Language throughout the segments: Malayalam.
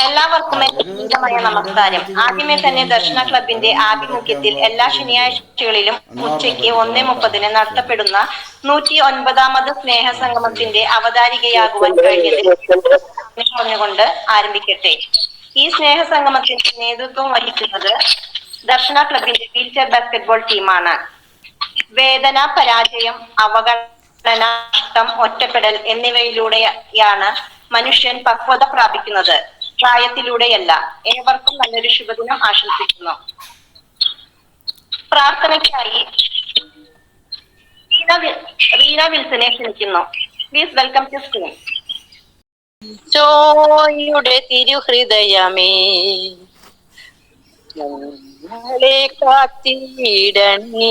എല്ലാവർക്കും എന്റെ വിനീതമായ നമസ്കാരം. ആദ്യമേ തന്നെ ദർശന ക്ലബിന്റെ ആഭിമുഖ്യത്തിൽ എല്ലാ ശനിയാഴ്ചകളിലും ഉച്ചയ്ക്ക് 1:30 നടത്തപ്പെടുന്ന 109ാമത് സ്നേഹസംഗമത്തിന്റെ അവതാരികയാകുവാൻ കഴിഞ്ഞതിൽ പറഞ്ഞുകൊണ്ട് ആരംഭിക്കട്ടെ. ഈ സ്നേഹസംഗമത്തിന്റെ നേതൃത്വം വഹിക്കുന്നത് ദർശന ക്ലബിന്റെ വീൽചെയർ ബാസ്കറ്റ്ബോൾ ടീമാണ്. വേദന, പരാജയം, അവഗണന, നഷ്ടം, ഒറ്റപ്പെടൽ എന്നിവയിലൂടെയാണ് മനുഷ്യൻ പക്വത പ്രാപിക്കുന്നത്, പ്രായത്തിലൂടെയല്ല. ഏവർക്കും നല്ലൊരു ശുഭദിനം ആശംസിക്കുന്നു. പ്രാർത്ഥനയ്ക്കായി റീന വിൽസനെ ക്ഷണിക്കുന്നു. Please welcome to screen. ചോയുടെ തിരുഹൃദയമേ, ഞങ്ങളെ കാത്തിടണേ.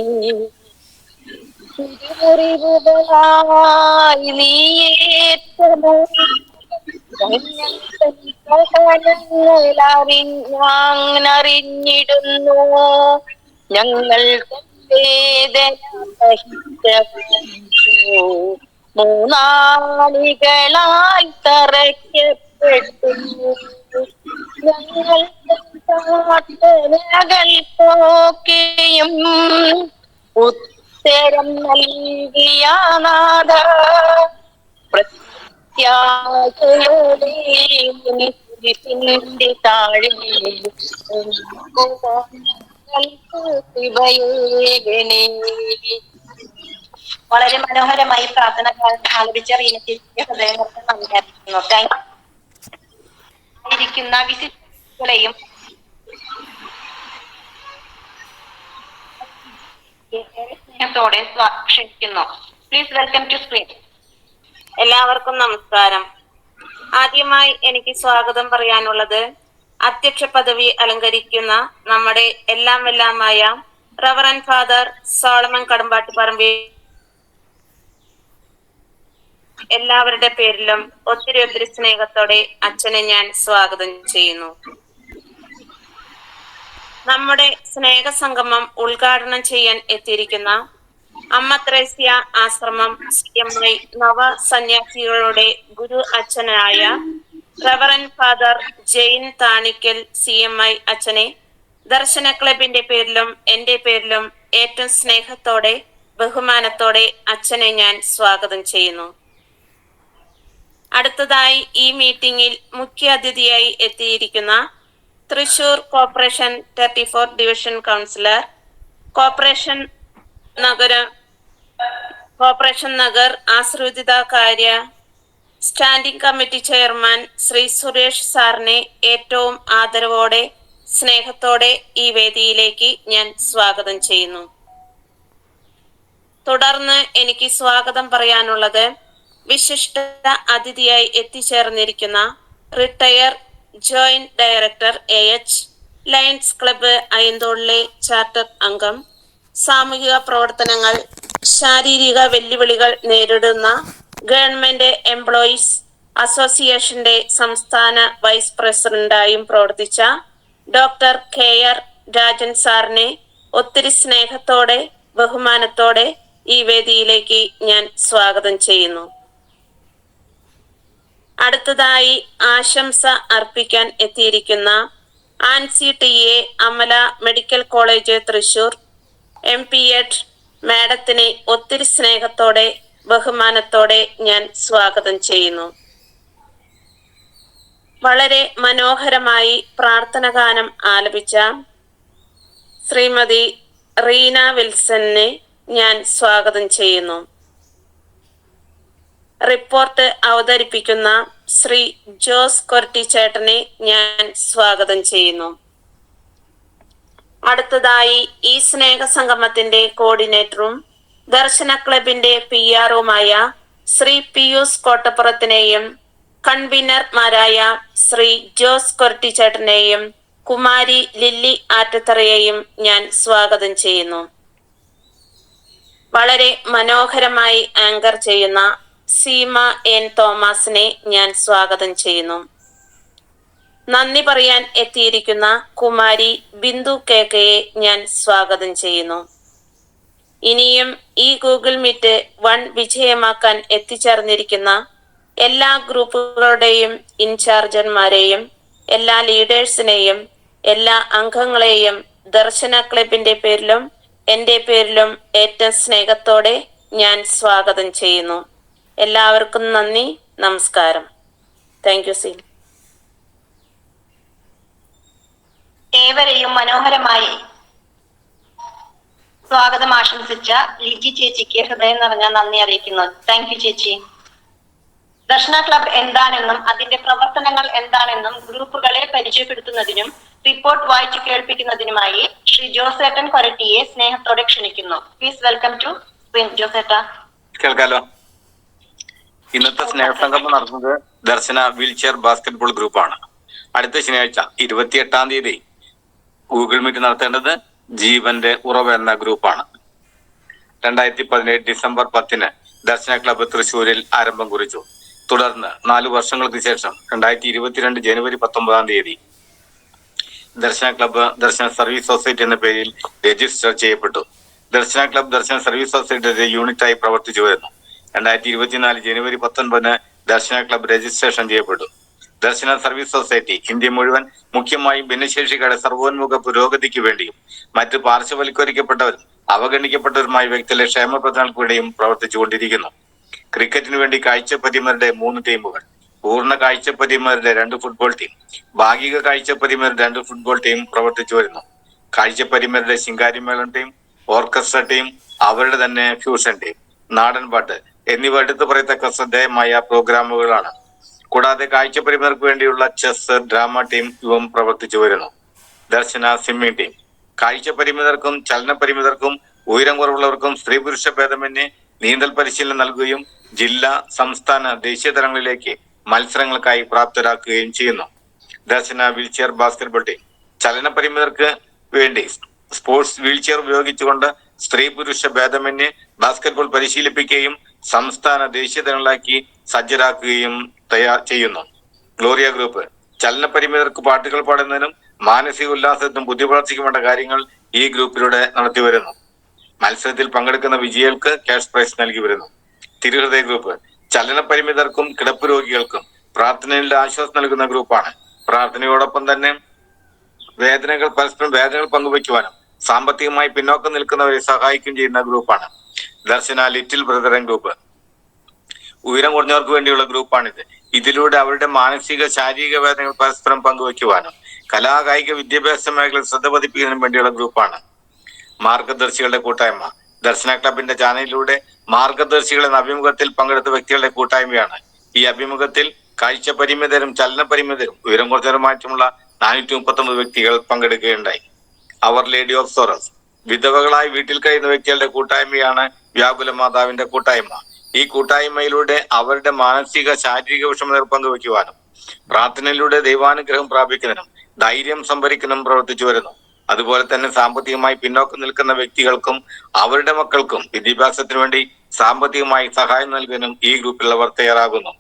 തിരുമുറിവുകളായി നീയേറ്റമോ അറിഞ്ഞിടുന്നു. ഞങ്ങൾ വേദന മൂന്നാളികളായി തറയ്ക്കപ്പെട്ടു. ഞങ്ങൾ പോക്കെയും ഉത്തരം നൽകിയ നാഥ, പ്രത്യാശയോടെ താഴെ വളരെ മനോഹരമായി പ്രാർത്ഥന ആലപിച്ച റീനയ്ക്ക് ഹൃദയങ്ങൾക്ക് നന്ദി അറിയിക്കുന്നു. ആയിരിക്കുന്ന വിശിഷ്ടകളെയും സ്നേഹത്തോടെ ക്ഷണിക്കുന്നു. Please welcome to screen. എല്ലാവർക്കും നമസ്കാരം. ആദ്യമായി എനിക്ക് സ്വാഗതം പറയാനുള്ളത് അധ്യക്ഷ പദവി അലങ്കരിക്കുന്ന നമ്മുടെ എല്ലാമായ റവറൻ ഫാദർ സോളമൻ കടമ്പാട്ടുപറമ്പിൽ എല്ലാവരുടെ പേരിലും ഒത്തിരി സ്നേഹത്തോടെ അച്ഛനെ ഞാൻ സ്വാഗതം ചെയ്യുന്നു. നമ്മുടെ സ്നേഹസംഗമം ഉദ്ഘാടനം ചെയ്യാൻ എത്തിയിരിക്കുന്ന അമ്മ ത്രേസ്യ ആശ്രമം CMI നവ സന്യാസികളുടെ ഗുരു അച്ഛനായ reverend father Jain Thanikkal CMI അച്ഛനെ ദർശന ക്ലബിന്റെ പേരിലും എന്റെ പേരിലും ഏറ്റവും സ്നേഹത്തോടെ ബഹുമാനത്തോടെ അച്ഛനെ ഞാൻ സ്വാഗതം ചെയ്യുന്നു. അടുത്തതായി ഈ മീറ്റിംഗിൽ മുഖ്യ അതിഥിയായി എത്തിയിരിക്കുന്ന Thrissur corporation 34 division councillor, corporation നഗർ ആശ്രിത കാര്യ standing committee chairman Shri Suresh സാറിനെ ഏറ്റവും ആദരവോടെ സ്നേഹത്തോടെ ഈ വേദിയിലേക്ക് ഞാൻ സ്വാഗതം ചെയ്യുന്നു. തുടർന്ന് എനിക്ക് സ്വാഗതം പറയാനുള്ളത് വിശിഷ്ട അതിഥിയായി എത്തിച്ചേർന്നിരിക്കുന്ന retire joint director AH lions Club അയന്തോളിലെ ചാർട്ടർ അംഗം, സാമൂഹിക പ്രവർത്തനങ്ങൾ, ശാരീരിക വെല്ലുവിളികൾ നേരിടുന്ന ഗവൺമെന്റ് എംപ്ലോയീസ് അസോസിയേഷന്റെ സംസ്ഥാന വൈസ് പ്രസിഡന്റായും പ്രവർത്തിച്ച ഡോക്ടർ KR രാജൻ സാറിനെ ഒത്തിരി സ്നേഹത്തോടെ ബഹുമാനത്തോടെ ഈ വേദിയിലേക്ക് ഞാൻ സ്വാഗതം ചെയ്യുന്നു. അടുത്തതായി ആശംസ അർപ്പിക്കാൻ എത്തിയിരിക്കുന്ന Ancy TA Amala medical college Thrissur MPEd മാഡത്തിനെ ഒത്തിരി സ്നേഹത്തോടെ ബഹുമാനത്തോടെ ഞാൻ സ്വാഗതം ചെയ്യുന്നു. വളരെ മനോഹരമായി പ്രാർത്ഥന ഗാനം ആലപിച്ച ശ്രീമതി റീന വിൽസനെ ഞാൻ സ്വാഗതം ചെയ്യുന്നു. റിപ്പോർട്ട് അവതരിപ്പിക്കുന്ന ശ്രീ ജോസ് കൊരട്ടിച്ചേട്ടനെ ഞാൻ സ്വാഗതം ചെയ്യുന്നു. അടുത്തതായി ഈ സ്നേഹസംഗമത്തിന്റെ കോർഡിനേറ്ററും ദർശന ക്ലബിന്റെ PR-ഉമായ ശ്രീ പിയൂസ് കോട്ടപ്പുറത്തിനെയും കൺവീനർമാരായ ശ്രീ ജോസ് കൊരട്ടിച്ചേട്ടനെയും കുമാരി ലില്ലി ആറ്റത്തറയെയും ഞാൻ സ്വാഗതം ചെയ്യുന്നു. വളരെ മനോഹരമായി ആങ്കർ ചെയ്യുന്ന സീമ N തോമസിനെ ഞാൻ സ്വാഗതം ചെയ്യുന്നു. നന്ദി പറയാൻ എത്തിയിരിക്കുന്ന കുമാരി ബിന്ദു KKയെ ഞാൻ സ്വാഗതം ചെയ്യുന്നു. ഇനിയും ഈ ഗൂഗിൾ മീറ്റ് 1 വിജയമാക്കാൻ എത്തിച്ചേർന്നിരിക്കുന്ന എല്ലാ ഗ്രൂപ്പുകളുടെയും ഇൻചാർജന്മാരെയും എല്ലാ ലീഡേഴ്സിനെയും എല്ലാ അംഗങ്ങളെയും ദർശന ക്ലബിന്റെ പേരിലും എന്റെ പേരിലും ഏറ്റവും സ്നേഹത്തോടെ ഞാൻ സ്വാഗതം ചെയ്യുന്നു. എല്ലാവർക്കും നന്ദി, നമസ്കാരം. Thank you seen. ഏവരെയും മനോഹരമായി സ്വാഗതം ആശംസിച്ച ലിജി ചേച്ചിക്ക് ഹൃദയം നിറഞ്ഞ നന്ദി അറിയിക്കുന്നു. താങ്ക് യു ചേച്ചി. ദർശന ക്ലബ് എന്താണെന്നും അതിന്റെ പ്രവർത്തനങ്ങൾ എന്താണെന്നും ഗ്രൂപ്പുകളെ പരിചയപ്പെടുത്തുന്നതിനും റിപ്പോർട്ട് വായിച്ചു കേൾപ്പിക്കുന്നതിനുമായി ശ്രീ ജോസേട്ടൻ കൊരട്ടിയെ സ്നേഹത്തോടെ ക്ഷണിക്കുന്നു. പ്ലീസ് വെൽക്കം ടു ജോസേട്ട. കേൾക്കാലോ. ഇന്നത്തെ സ്നേഹസംഗമം നടത്തുന്നത് ദർശന വീൽചെയർ ബാസ്കറ്റ്ബോൾ ഗ്രൂപ്പാണ്. അടുത്ത ശനിയാഴ്ച 28-ാം തീയതി ഗൂഗിൾ മീറ്റ് നടത്തേണ്ടത് ജീവന്റെ ഉറവ് എന്ന ഗ്രൂപ്പാണ്. 2017 ഡിസംബർ 10 ദർശന ക്ലബ്ബ് തൃശ്ശൂരിൽ ആരംഭം കുറിച്ചു. തുടർന്ന് 4 വർഷങ്ങൾക്ക് ശേഷം 2022 ജനുവരി 19-ാം തീയതി ദർശന ക്ലബ്ബ് ദർശന സർവീസ് സൊസൈറ്റി എന്ന പേരിൽ രജിസ്റ്റർ ചെയ്യപ്പെട്ടു. ദർശന ക്ലബ്ബ് ദർശന സർവീസ് സൊസൈറ്റിയുടെ യൂണിറ്റായി പ്രവർത്തിച്ചു വരുന്നു. 2024 ജനുവരി 19 ദർശന ക്ലബ്ബ് രജിസ്ട്രേഷൻ ചെയ്യപ്പെട്ടു. ദർശന സർവീസ് സൊസൈറ്റി ഇന്ത്യ മുഴുവൻ മുഖ്യമായും ഭിന്നശേഷിക്കാരുടെ സർവോന്മുഖ പുരോഗതിക്ക് വേണ്ടിയും മറ്റ് പാർശ്വവൽക്കരിക്കപ്പെട്ടവരും അവഗണിക്കപ്പെട്ടവരുമായ വ്യക്തികളുടെ ക്ഷേമപ്രദങ്ങൾക്ക് വേണ്ടിയും പ്രവർത്തിച്ചുകൊണ്ടിരിക്കുന്നു. ക്രിക്കറ്റിന് വേണ്ടി കാഴ്ചപ്പരിമിതരുടെ 3 ടീമുകൾ, പൂർണ്ണ കാഴ്ചപ്പരിമിതരുടെ 2 ഫുട്ബോൾ ടീം, ഭാഗിക കാഴ്ചപ്പരിമിതരുടെ 2 ഫുട്ബോൾ ടീം പ്രവർത്തിച്ചു വരുന്നു. കാഴ്ചപ്പരിമിതരുടെ ശിങ്കാരിമേളം ടീം, ഓർക്കസ്ട്ര ടീം, അവരുടെ തന്നെ ഫ്യൂഷൻ ടീം, നാടൻ പാട്ട് എന്നിവ എടുത്തു പറയത്തക്ക ശ്രദ്ധേയമായ പ്രോഗ്രാമുകളാണ്. കൂടാതെ കാഴ്ചപ്പരിമിതർക്ക് വേണ്ടിയുള്ള ചെസ്, ഡ്രാമ ടീം ഇവം പ്രവർത്തിച്ചു വരുന്നു. ദർശന സ്വിമ്മിംഗ് ടീം കാഴ്ചപ്പരിമിതർക്കും ചലനപരിമിതർക്കും ഉയരം കുറവുള്ളവർക്കും സ്ത്രീ പുരുഷ ഭേദമന്യേ നീന്തൽ പരിശീലനം നൽകുകയും ജില്ലാ, സംസ്ഥാന, ദേശീയ തലങ്ങളിലേക്ക് മത്സരങ്ങൾക്കായി പ്രാപ്തരാക്കുകയും ചെയ്യുന്നു. ദർശന വീൽചെയർ ബാസ്കറ്റ്ബോൾ ടീം ചലനപരിമിതർക്ക് വേണ്ടി സ്പോർട്സ് വീൽചെയർ ഉപയോഗിച്ചുകൊണ്ട് സ്ത്രീ പുരുഷ ഭേദമന്യേ ബാസ്കറ്റ്ബോൾ പരിശീലിപ്പിക്കുകയും സംസ്ഥാന, ദേശീയ തലങ്ങളിലാക്കി സജ്ജരാക്കുകയും ചെയ്യുന്നു. ഗ്ലോറിയ ഗ്രൂപ്പ് ചലനപരിമിതർക്ക് പാട്ടുകൾ പാടുന്നതിനും മാനസിക ഉല്ലാസത്തിനും ബുദ്ധി വളർച്ചയ്ക്കും വേണ്ട കാര്യങ്ങൾ ഈ ഗ്രൂപ്പിലൂടെ നടത്തി വരുന്നു. മത്സരത്തിൽ പങ്കെടുക്കുന്ന വിജയികൾക്ക് ക്യാഷ് പ്രൈസ് നൽകി വരുന്നു. തിരുഹൃദയ ഗ്രൂപ്പ് ചലനപരിമിതർക്കും കിടപ്പ് രോഗികൾക്കും പ്രാർത്ഥനയുടെ ആശ്വാസം നൽകുന്ന ഗ്രൂപ്പാണ്. പ്രാർത്ഥനയോടൊപ്പം തന്നെ പരസ്പരം വേദനകൾ പങ്കുവയ്ക്കുവാനും സാമ്പത്തികമായി പിന്നോക്കം നിൽക്കുന്നവരെ സഹായിക്കുകയും ചെയ്യുന്ന ഗ്രൂപ്പാണ്. ദർശന ലിറ്റിൽ ബ്രദർ ഗ്രൂപ്പ് ഉയരം കുറഞ്ഞവർക്ക് വേണ്ടിയുള്ള ഗ്രൂപ്പാണിത്. ഇതിലൂടെ അവരുടെ മാനസിക, ശാരീരിക വേദനകൾ പരസ്പരം പങ്കുവയ്ക്കുവാനും കലാകായിക വിദ്യാഭ്യാസ മേഖലയിൽ ശ്രദ്ധ പതിപ്പിക്കുന്നതിനും വേണ്ടിയുള്ള ഗ്രൂപ്പാണ്. മാർഗദർശികളുടെ കൂട്ടായ്മ ദർശന ക്ലബിന്റെ ചാനലിലൂടെ മാർഗദർശികൾ എന്ന അഭിമുഖത്തിൽ പങ്കെടുത്ത വ്യക്തികളുടെ കൂട്ടായ്മയാണ്. ഈ അഭിമുഖത്തിൽ കാഴ്ചപരിമിതരും ചലനപരിമിതരും ഉയരം കുറഞ്ഞവരുമായിട്ടുമുള്ള 439 വ്യക്തികൾ പങ്കെടുക്കുകയുണ്ടായി. അവർ ലേഡി ഓഫ് സോറസ് വിധവകളായി വീട്ടിൽ കഴിയുന്ന വ്യക്തികളുടെ കൂട്ടായ്മയാണ് വ്യാകുല മാതാവിന്റെ കൂട്ടായ്മ. ഈ കൂട്ടായ്മയിലൂടെ അവരുടെ മാനസിക, ശാരീരിക വിഷമതകൾ പങ്കുവയ്ക്കുവാനും പ്രാർത്ഥനയിലൂടെ ദൈവാനുഗ്രഹം പ്രാപിക്കുന്നതിനും ധൈര്യം സംഭരിക്കുന്നതിനും പ്രവർത്തിച്ചു വരുന്നു. അതുപോലെ തന്നെ സാമ്പത്തികമായി പിന്നോക്കം നിൽക്കുന്ന വ്യക്തികൾക്കും അവരുടെ മക്കൾക്കും വിദ്യാഭ്യാസത്തിന് വേണ്ടി സാമ്പത്തികമായി സഹായം നൽകാനും ഈ ഗ്രൂപ്പിലുള്ളവർ തയ്യാറാകുന്നു.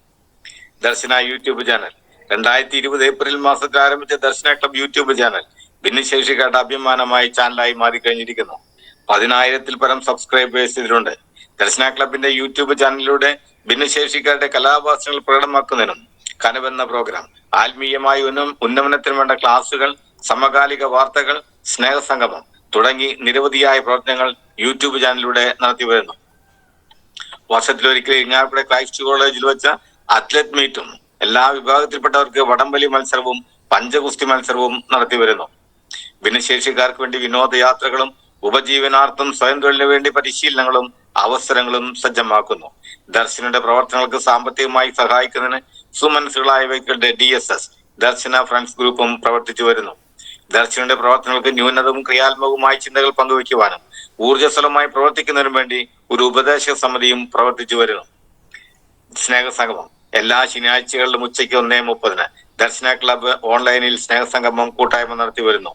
ദർശന യൂട്യൂബ് ചാനൽ 2020 ഏപ്രിൽ മാസത്തിൽ ആരംഭിച്ച ദർശന ക്ലബ് യൂട്യൂബ് ചാനൽ ഭിന്നശേഷിക്കാരുടെ അഭിമാനമായ ചാനലായി മാറിക്കഴിഞ്ഞിരിക്കുന്നു. 10,000-ൽ പരം സബ്സ്ക്രൈബേഴ്സ് ഇതിലുണ്ട്. ദർശന ക്ലബിന്റെ യൂട്യൂബ് ചാനലിലൂടെ ഭിന്നശേഷിക്കാരുടെ കലാഭാസങ്ങൾ പ്രകടമാക്കുന്നതിനും കനവെന്ന പ്രോഗ്രാം, ആത്മീയമായ ഉന്നമനത്തിന് വേണ്ട ക്ലാസുകൾ, സമകാലിക വാർത്തകൾ, സ്നേഹസംഗമം തുടങ്ങി നിരവധിയായ പ്രവർത്തനങ്ങൾ യൂട്യൂബ് ചാനലിലൂടെ നടത്തി വരുന്നു. വർഷത്തിലൊരിക്കൽ ഇങ്ങാലക്കുട ക്രൈസ്റ്റ് കോളേജിൽ വെച്ച അത്ലറ്റ് മീറ്റും എല്ലാ വിഭാഗത്തിൽപ്പെട്ടവർക്ക് വടംവലി മത്സരവും പഞ്ചഗുസ്തി മത്സരവും നടത്തി വരുന്നു. ഭിന്നശേഷിക്കാർക്ക് വേണ്ടി വിനോദയാത്രകളും ഉപജീവനാർത്ഥം സ്വയം തൊഴിലിനു വേണ്ടി പരിശീലനങ്ങളും അവസരങ്ങളും സജ്ജമാക്കുന്നു. ദർശനയുടെ പ്രവർത്തനങ്ങൾക്ക് സാമ്പത്തികമായി സഹായിക്കുന്നതിന് സുമനസ്സുകളായ വ്യക്തികളുടെ DSS ദർശന ഫ്രണ്ട്സ് ഗ്രൂപ്പും പ്രവർത്തിച്ചു വരുന്നു. ദർശനയുടെ പ്രവർത്തനങ്ങൾക്ക് ന്യൂനതവും ക്രിയാത്മകവുമായ ചിന്തകൾ പങ്കുവയ്ക്കുവാനും ഊർജ്ജസ്വലമായി പ്രവർത്തിക്കുന്നതിനും വേണ്ടി ഒരു ഉപദേശക സമിതിയും പ്രവർത്തിച്ചു വരുന്നു. സ്നേഹസംഗമം എല്ലാ ശനിയാഴ്ചകളിലും ഉച്ചയ്ക്ക് 1:30 ദർശന ക്ലബ്ബ് ഓൺലൈനിൽ സ്നേഹസംഗമം കൂട്ടായ്മ നടത്തി വരുന്നു.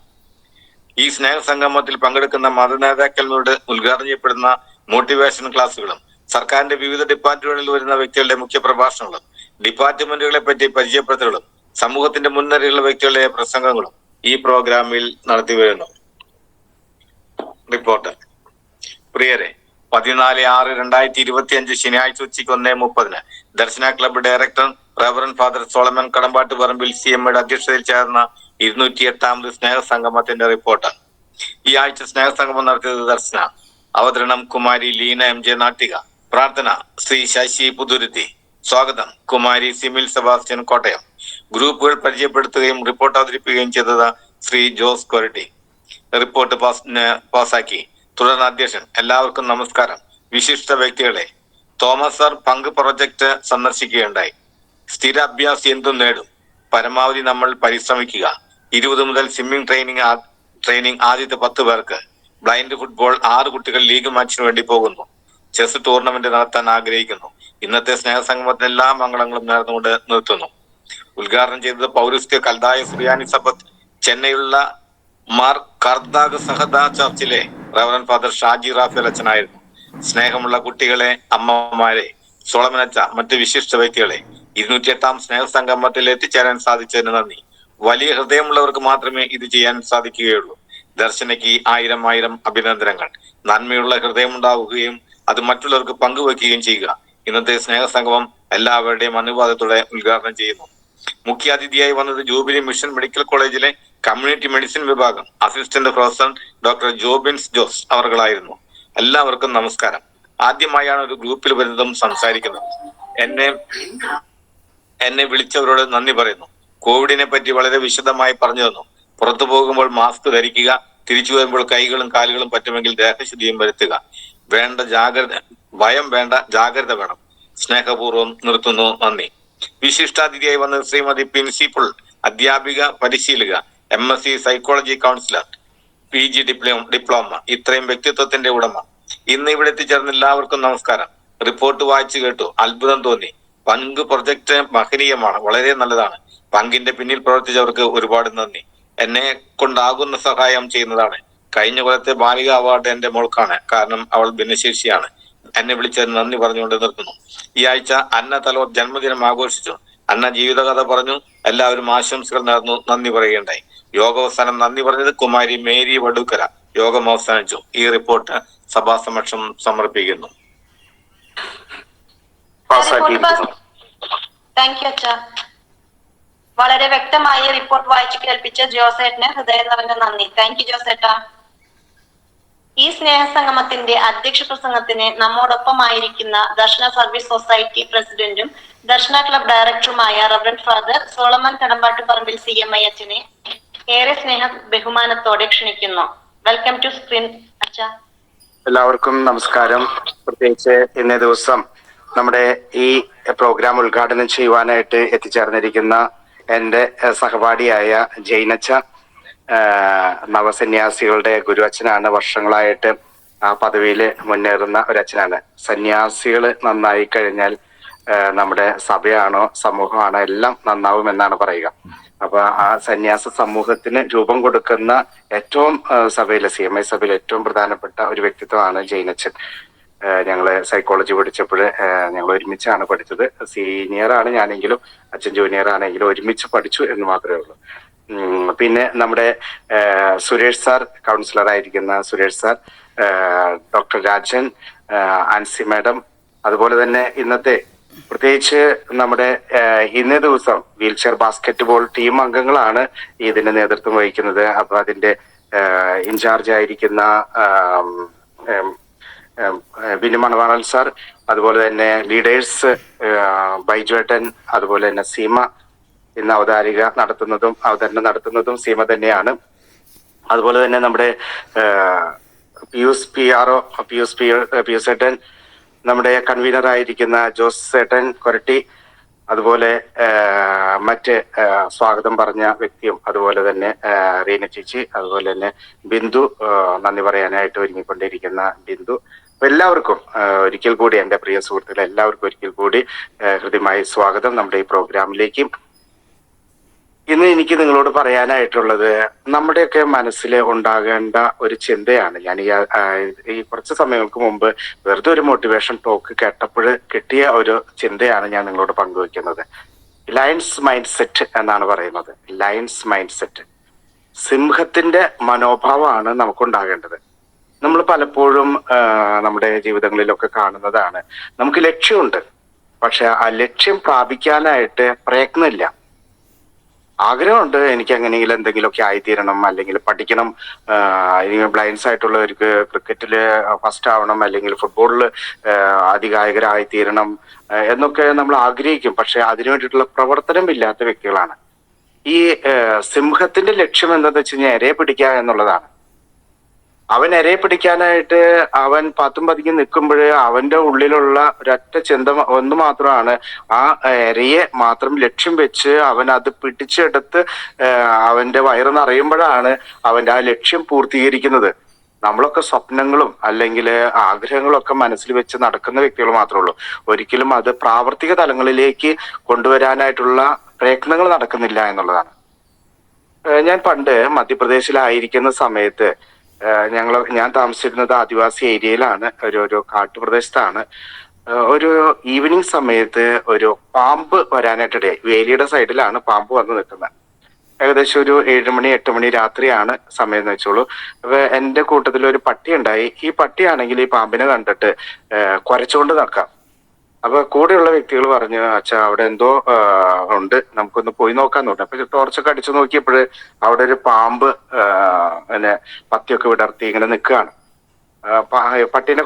ഈ സ്നേഹസംഗമത്തിൽ പങ്കെടുക്കുന്ന മതനേതാക്കളുടെ ഉദ്ഘാടനം ചെയ്യപ്പെടുന്ന മോട്ടിവേഷൻ ക്ലാസുകളും സർക്കാരിന്റെ വിവിധ ഡിപ്പാർട്ട്മെന്റുകളിൽ വരുന്ന വ്യക്തികളുടെ മുഖ്യ പ്രഭാഷണങ്ങളും ഡിപ്പാർട്ട്മെന്റുകളെ പറ്റി പരിചയപ്പെടുത്തലുകളും സമൂഹത്തിന്റെ മുൻനിരയിലുള്ള വ്യക്തികളുടെ പ്രസംഗങ്ങളും ഈ പ്രോഗ്രാമിൽ നടത്തി വരുന്നു. റിപ്പോർട്ട്. പ്രിയരെ, 14/6/2025 ശനിയാഴ്ച ഉച്ചയ്ക്ക് 1:30 Darshana club director reverend father Solomon Kadampattu Parambil CMയുടെ അധ്യക്ഷതയിൽ ചേർന്ന 208ാമത് സ്നേഹസംഗമത്തിന്റെ റിപ്പോർട്ട്. ഈ ആഴ്ച സ്നേഹസംഗമം നടത്തിയത് ദർശന. അവതരണം കുമാരി ലീന MJ നാട്ടിക. പ്രാർത്ഥന ശ്രീ ശശി പുതുരുത്തി. സ്വാഗതം കുമാരി സിമിൽ സെബാസ്റ്റ്യൻ കോട്ടയം. ഗ്രൂപ്പുകൾ പരിചയപ്പെടുത്തുകയും റിപ്പോർട്ട് അവതരിപ്പിക്കുകയും ചെയ്തത് ശ്രീ ജോസ് കൊരട്ടി. റിപ്പോർട്ട് പാസാക്കി. തുടർന്ന് അധ്യക്ഷൻ. എല്ലാവർക്കും നമസ്കാരം. വിശിഷ്ട വ്യക്തികളെ, തോമസ് സർ പങ്ക് പ്രൊജക്ട് സന്ദർശിക്കുകയുണ്ടായി. സ്ഥിര അഭ്യാസം എന്തും നേടും. പരമാവധി നമ്മൾ പരിശ്രമിക്കുക. 20 മുതൽ സ്വിമ്മിംഗ് ട്രെയിനിങ് ആദ്യത്തെ 10 പേർക്ക്. ബ്ലൈൻഡ് ഫുട്ബോൾ 6 കുട്ടികൾ ലീഗ് മാച്ചിന് വേണ്ടി പോകുന്നു. ചെസ് ടൂർണമെന്റ് നടത്താൻ ആഗ്രഹിക്കുന്നു. ഇന്നത്തെ സ്നേഹസംഗമത്തിന് എല്ലാ മംഗളങ്ങളും നേർന്നുകൊണ്ട് നിർത്തുന്നു. ഉദ്ഘാടനം ചെയ്തത് പൗരസ്ത്യ കൽദായ സുറിയാനി Sabbath ചെന്നൈയിലുള്ള Mar കർദാഗ് സഹദ ചർച്ചിലെ reverend father Shaji Rafale അച്ഛനായിരുന്നു. സ്നേഹമുള്ള കുട്ടികളെ, അമ്മമാരെ, സോളമനച്ച, മറ്റ് വിശിഷ്ട വ്യക്തികളെ, 208ാം സ്നേഹസംഗമത്തിൽ എത്തിച്ചേരാൻ സാധിച്ചതിന് നന്ദി. വലിയ ഹൃദയമുള്ളവർക്ക് മാത്രമേ ഇത് ചെയ്യാൻ സാധിക്കുകയുള്ളൂ. ദർശനയ്ക്ക് 1000 അഭിനന്ദനങ്ങൾ. നന്മയുള്ള ഹൃദയമുണ്ടാവുകയും അത് മറ്റുള്ളവർക്ക് പങ്കുവെക്കുകയും ചെയ്യുക. ഇന്നത്തെ സ്നേഹസംഗമം എല്ലാവരുടെയും അനുവാദത്തോടെ ഉദ്ഘാടനം ചെയ്യുന്നു. മുഖ്യാതിഥിയായി വന്നത് ജൂബിലി മിഷൻ മെഡിക്കൽ കോളേജിലെ കമ്മ്യൂണിറ്റി മെഡിസിൻ വിഭാഗം assistant professor doctor Jobins Jose അവർകളായിരുന്നു. എല്ലാവർക്കും നമസ്കാരം. ആദ്യമായാണ് ഒരു ഗ്രൂപ്പിൽ വരുന്നതും സംസാരിക്കുന്നതും. എന്നെ വിളിച്ചവരോട് നന്ദി പറയുന്നു. കോവിഡിനെ പറ്റി വളരെ വിശദമായി പറഞ്ഞു തന്നു. പുറത്തു പോകുമ്പോൾ മാസ്ക് ധരിക്കുക. തിരിച്ചു വരുമ്പോൾ കൈകളും കാലുകളും പറ്റുമെങ്കിൽ ദേഹശുദ്ധിയും വരുത്തുക. ഭയം വേണ്ട, ജാഗ്രത വേണം. സ്നേഹപൂർവ്വം നിർത്തുന്നു. നന്ദി. വിശിഷ്ടാതിഥിയായി വന്നത് ശ്രീമതി പ്രിൻസിപ്പൽ, അധ്യാപിക, പരിശീലക, MSc psychology councillor, PG diploma, ഇത്രയും വ്യക്തിത്വത്തിന്റെ ഉടമ. ഇന്ന് ഇവിടെ എത്തിച്ചേർന്ന എല്ലാവർക്കും നമസ്കാരം. റിപ്പോർട്ട് വായിച്ചു കേട്ടു. അത്ഭുതം തോന്നി. പങ്ക് പ്രൊജക്ട് മഹനീയമാണ്, വളരെ നല്ലതാണ്. പങ്കിന്റെ പിന്നിൽ പ്രവർത്തിച്ചവർക്ക് ഒരുപാട് നന്ദി. എന്നെ കൊണ്ടാകുന്ന സഹായം ചെയ്യുന്നതാണ്. കഴിഞ്ഞ കൊല്ലത്തെ ബാലിക അവാർഡ് എന്റെ മോൾക്കാണ്. കാരണം അവൾ ഭിന്നശേഷിയാണ്. എന്നെ വിളിച്ചതിന് നന്ദി പറഞ്ഞുകൊണ്ട് നിർത്തുന്നു. ഈ ആഴ്ച അന്ന തലോർ ജന്മദിനം ആഘോഷിച്ചു. അന്ന ജീവിതകഥ പറഞ്ഞു. എല്ലാവരും ആശംസകൾ നേർന്നു, നന്ദി പറയുകയുണ്ടായി. യോഗാവസാനം നന്ദി പറഞ്ഞത് കുമാരി മേരി വടുക്കര. യോഗം അവസാനിച്ചു. ഈ റിപ്പോർട്ട് സഭാസമക്ഷം സമർപ്പിക്കുന്നു. താങ്ക് യു അച്ഛ. വളരെ വ്യക്തമായി റിപ്പോർട്ട് വായിച്ചു കേൾപ്പിച്ച ജോസേട്ടന് ഹൃദയം നിറഞ്ഞ നന്ദി. താങ്ക് യു ജോസേട്ടാ. ഈ സ്നേഹസംഗമത്തിന്റെ അധ്യക്ഷ പ്രസംഗത്തിന് നമ്മോടൊപ്പമായിരിക്കുന്ന ദർശന സർവീസ് സൊസൈറ്റി പ്രസിഡന്റും ദർശന ക്ലബ് ഡയറക്ടറുമായ reverend father Solomon Kadampattu Parambil CMI അച്ഛനെ ഏറെ സ്നേഹ ബഹുമാനത്തോടെ ക്ഷണിക്കുന്നു. വെൽക്കം ടു സ്ക്രീൻ അച്ഛ. എല്ലാവർക്കും നമസ്കാരം. പ്രത്യേകിച്ച് ഇന്നേ ദിവസം നമ്മുടെ ഈ പ്രോഗ്രാം ഉദ്ഘാടനം ചെയ്യുവാനായിട്ട് എത്തിച്ചേർന്നിരിക്കുന്ന എന്റെ സഹപാഠിയായ ജൈനച്ച, നവസന്യാസികളുടെ ഗുരു അച്ഛനാണ്. വർഷങ്ങളായിട്ട് ആ പദവിയിൽ മുന്നേറുന്ന ഒരച്ഛനാണ്. സന്യാസികൾ നന്നായി കഴിഞ്ഞാൽ നമ്മുടെ സഭയാണോ സമൂഹമാണോ എല്ലാം നന്നാവുമെന്നാണ് പറയുക. അപ്പൊ ആ സന്യാസ സമൂഹത്തിന് രൂപം കൊടുക്കുന്ന ഏറ്റവും സഭയിലെ CMI സഭയിലെ ഏറ്റവും പ്രധാനപ്പെട്ട ഒരു വ്യക്തിത്വമാണ് ജൈനച്ചൻ. ഞങ്ങള് സൈക്കോളജി പഠിച്ചപ്പോൾ ഞങ്ങൾ ഒരുമിച്ചാണ് പഠിച്ചത്. സീനിയർ ആണ് ഞാനെങ്കിലും അച്ഛൻ ജൂനിയർ ആണെങ്കിലും ഒരുമിച്ച് പഠിച്ചു എന്ന് മാത്രമേ ഉള്ളൂ. പിന്നെ നമ്മുടെ സുരേഷ് സാർ, കൗൺസിലർ ആയിരിക്കുന്ന Suresh sir, doctor Rajan, Ancy madam, അതുപോലെ തന്നെ ഇന്നത്തെ പ്രത്യേകിച്ച് നമ്മുടെ ഇന്നേ ദിവസം വീൽചെയർ ബാസ്കറ്റ്ബോൾ ടീം അംഗങ്ങളാണ് ഇതിന്റെ നേതൃത്വം വഹിക്കുന്നത്. അപ്പൊ അതിന്റെ ഇൻചാർജ് ആയിരിക്കുന്ന ബിനു മണവാളൻ സാർ, അതുപോലെ തന്നെ ലീഡേഴ്സ് ബൈജുവേട്ടൻ, അതുപോലെ തന്നെ സീമ ഇന്ന് അവതരണം നടത്തുന്നതും സീമ തന്നെയാണ്. അതുപോലെ തന്നെ നമ്മുടെ പിയൂസ് ഏട്ടൻ, നമ്മുടെ കൺവീനർ ആയിരിക്കുന്ന ജോസ് ഏട്ടൻ കൊരട്ടി, അതുപോലെ മറ്റ് സ്വാഗതം പറഞ്ഞ വ്യക്തിയും, അതുപോലെ തന്നെ റീന ചേച്ചി, അതുപോലെ തന്നെ ബിന്ദു, നന്ദി പറയാനായിട്ട് ഒരുങ്ങിക്കൊണ്ടിരിക്കുന്ന ബിന്ദു. എല്ലാവർക്കും ഒരിക്കൽ കൂടി, എന്റെ പ്രിയ സുഹൃത്തുക്കളെ എല്ലാവർക്കും ഒരിക്കൽ കൂടി ഹൃദ്യമായി സ്വാഗതം നമ്മുടെ ഈ പ്രോഗ്രാമിലേക്ക്. ഇന്ന് എനിക്ക് നിങ്ങളോട് പറയാനായിട്ടുള്ളത് നമ്മുടെയൊക്കെ മനസ്സിൽ ഉണ്ടാകേണ്ട ഒരു ചിന്തയാണ്. ഞാൻ ഈ കുറച്ച് സമയങ്ങൾക്ക് മുമ്പ് വെറുതെ ഒരു മോട്ടിവേഷൻ ടോക്ക് കേട്ടപ്പോൾ കിട്ടിയ ഒരു ചിന്തയാണ് ഞാൻ നിങ്ങളോട് പങ്കുവെക്കുന്നത്. ലയൺസ് മൈൻഡ് സെറ്റ് എന്നാണ് പറയുന്നത്. ലയൺസ് മൈൻഡ് സെറ്റ്, സിംഹത്തിന്റെ മനോഭാവമാണ് നമുക്കുണ്ടാകേണ്ടത്. നമ്മൾ പലപ്പോഴും നമ്മുടെ ജീവിതങ്ങളിലൊക്കെ കാണുന്നതാണ്. നമുക്ക് ലക്ഷ്യമുണ്ട്, പക്ഷെ ആ ലക്ഷ്യം പ്രാപിക്കാനായിട്ട് പ്രയത്നമില്ല. ആഗ്രഹമുണ്ട്, എനിക്ക് എങ്ങനെയെങ്കിലും എന്തെങ്കിലുമൊക്കെ ആയിത്തീരണം, അല്ലെങ്കിൽ പഠിക്കണം, ബ്ലൈൻഡ്സ് ആയിട്ടുള്ളവർക്ക് ക്രിക്കറ്റിൽ ഫസ്റ്റ് ആവണം, അല്ലെങ്കിൽ ഫുട്ബോളിൽ അതികായകരായിത്തീരണം എന്നൊക്കെ നമ്മൾ ആഗ്രഹിക്കും. പക്ഷെ അതിനു വേണ്ടിയിട്ടുള്ള പ്രവർത്തനം ഇല്ലാത്ത വ്യക്തികളാണ്. ഈ സിംഹത്തിന്റെ ലക്ഷ്യം എന്താണെന്ന് വെച്ച് കഴിഞ്ഞാൽ ഇരയെ പിടിക്കുക എന്നുള്ളതാണ്. അവൻ ഇരയെ പിടിക്കാനായിട്ട് അവൻ പാത്തും പതുങ്ങി നിൽക്കുമ്പോൾ അവന്റെ ഉള്ളിലുള്ള ഒരൊറ്റ ചിന്ത ഒന്ന് മാത്രമാണ്, ആ ഇരയെ മാത്രം ലക്ഷ്യം വെച്ച് അവൻ അത് പിടിച്ചെടുത്ത് അവന്റെ വയറ് നിറയുമ്പോഴാണ് അവന്റെ ആ ലക്ഷ്യം പൂർത്തീകരിക്കുന്നത്. നമ്മളൊക്കെ സ്വപ്നങ്ങളും അല്ലെങ്കിൽ ആഗ്രഹങ്ങളൊക്കെ മനസ്സിൽ വെച്ച് നടക്കുന്ന വ്യക്തികൾ മാത്രമേ ഉള്ളൂ. ഒരിക്കലും അത് പ്രാവർത്തിക തലങ്ങളിലേക്ക് കൊണ്ടുവരാനായിട്ടുള്ള പ്രയത്നങ്ങൾ നടക്കുന്നില്ല എന്നുള്ളതാണ്. ഞാൻ പണ്ട് മധ്യപ്രദേശിലായിരിക്കുന്ന സമയത്ത് ഞാൻ താമസിച്ചിരുന്നത് ആദിവാസി ഏരിയയിലാണ്, ഒരു കാട്ടുപ്രദേശത്താണ്. ഒരു ഈവനിങ് സമയത്ത് ഒരു പാമ്പ് വരാനായിട്ടിടയായി. വേലിയുടെ സൈഡിലാണ് പാമ്പ് വന്ന് നിൽക്കുന്നത്. ഏകദേശം ഒരു 7 മണി 8 മണി രാത്രിയാണ് സമയം എന്ന് വെച്ചോളൂ. അപ്പൊ എന്റെ കൂട്ടത്തിൽ ഒരു പട്ടി ഉണ്ടായി. ഈ പട്ടിയാണെങ്കിൽ ഈ പാമ്പിനെ കണ്ടിട്ട് കുരച്ചുകൊണ്ട് നടക്കാം. അപ്പൊ കൂടെയുള്ള വ്യക്തികൾ പറഞ്ഞു, അച്ഛാ അവിടെ എന്തോ ഉണ്ട്, നമുക്കൊന്ന് പോയി നോക്കാന്ന് പറഞ്ഞു. അപ്പൊ ടോർച്ചൊക്കെ അടിച്ചു നോക്കിയപ്പോൾ അവിടെ ഒരു പാമ്പ് പത്തിയൊക്കെ വിടർത്തി ഇങ്ങനെ നിൽക്കുകയാണ്. പട്ടീനെ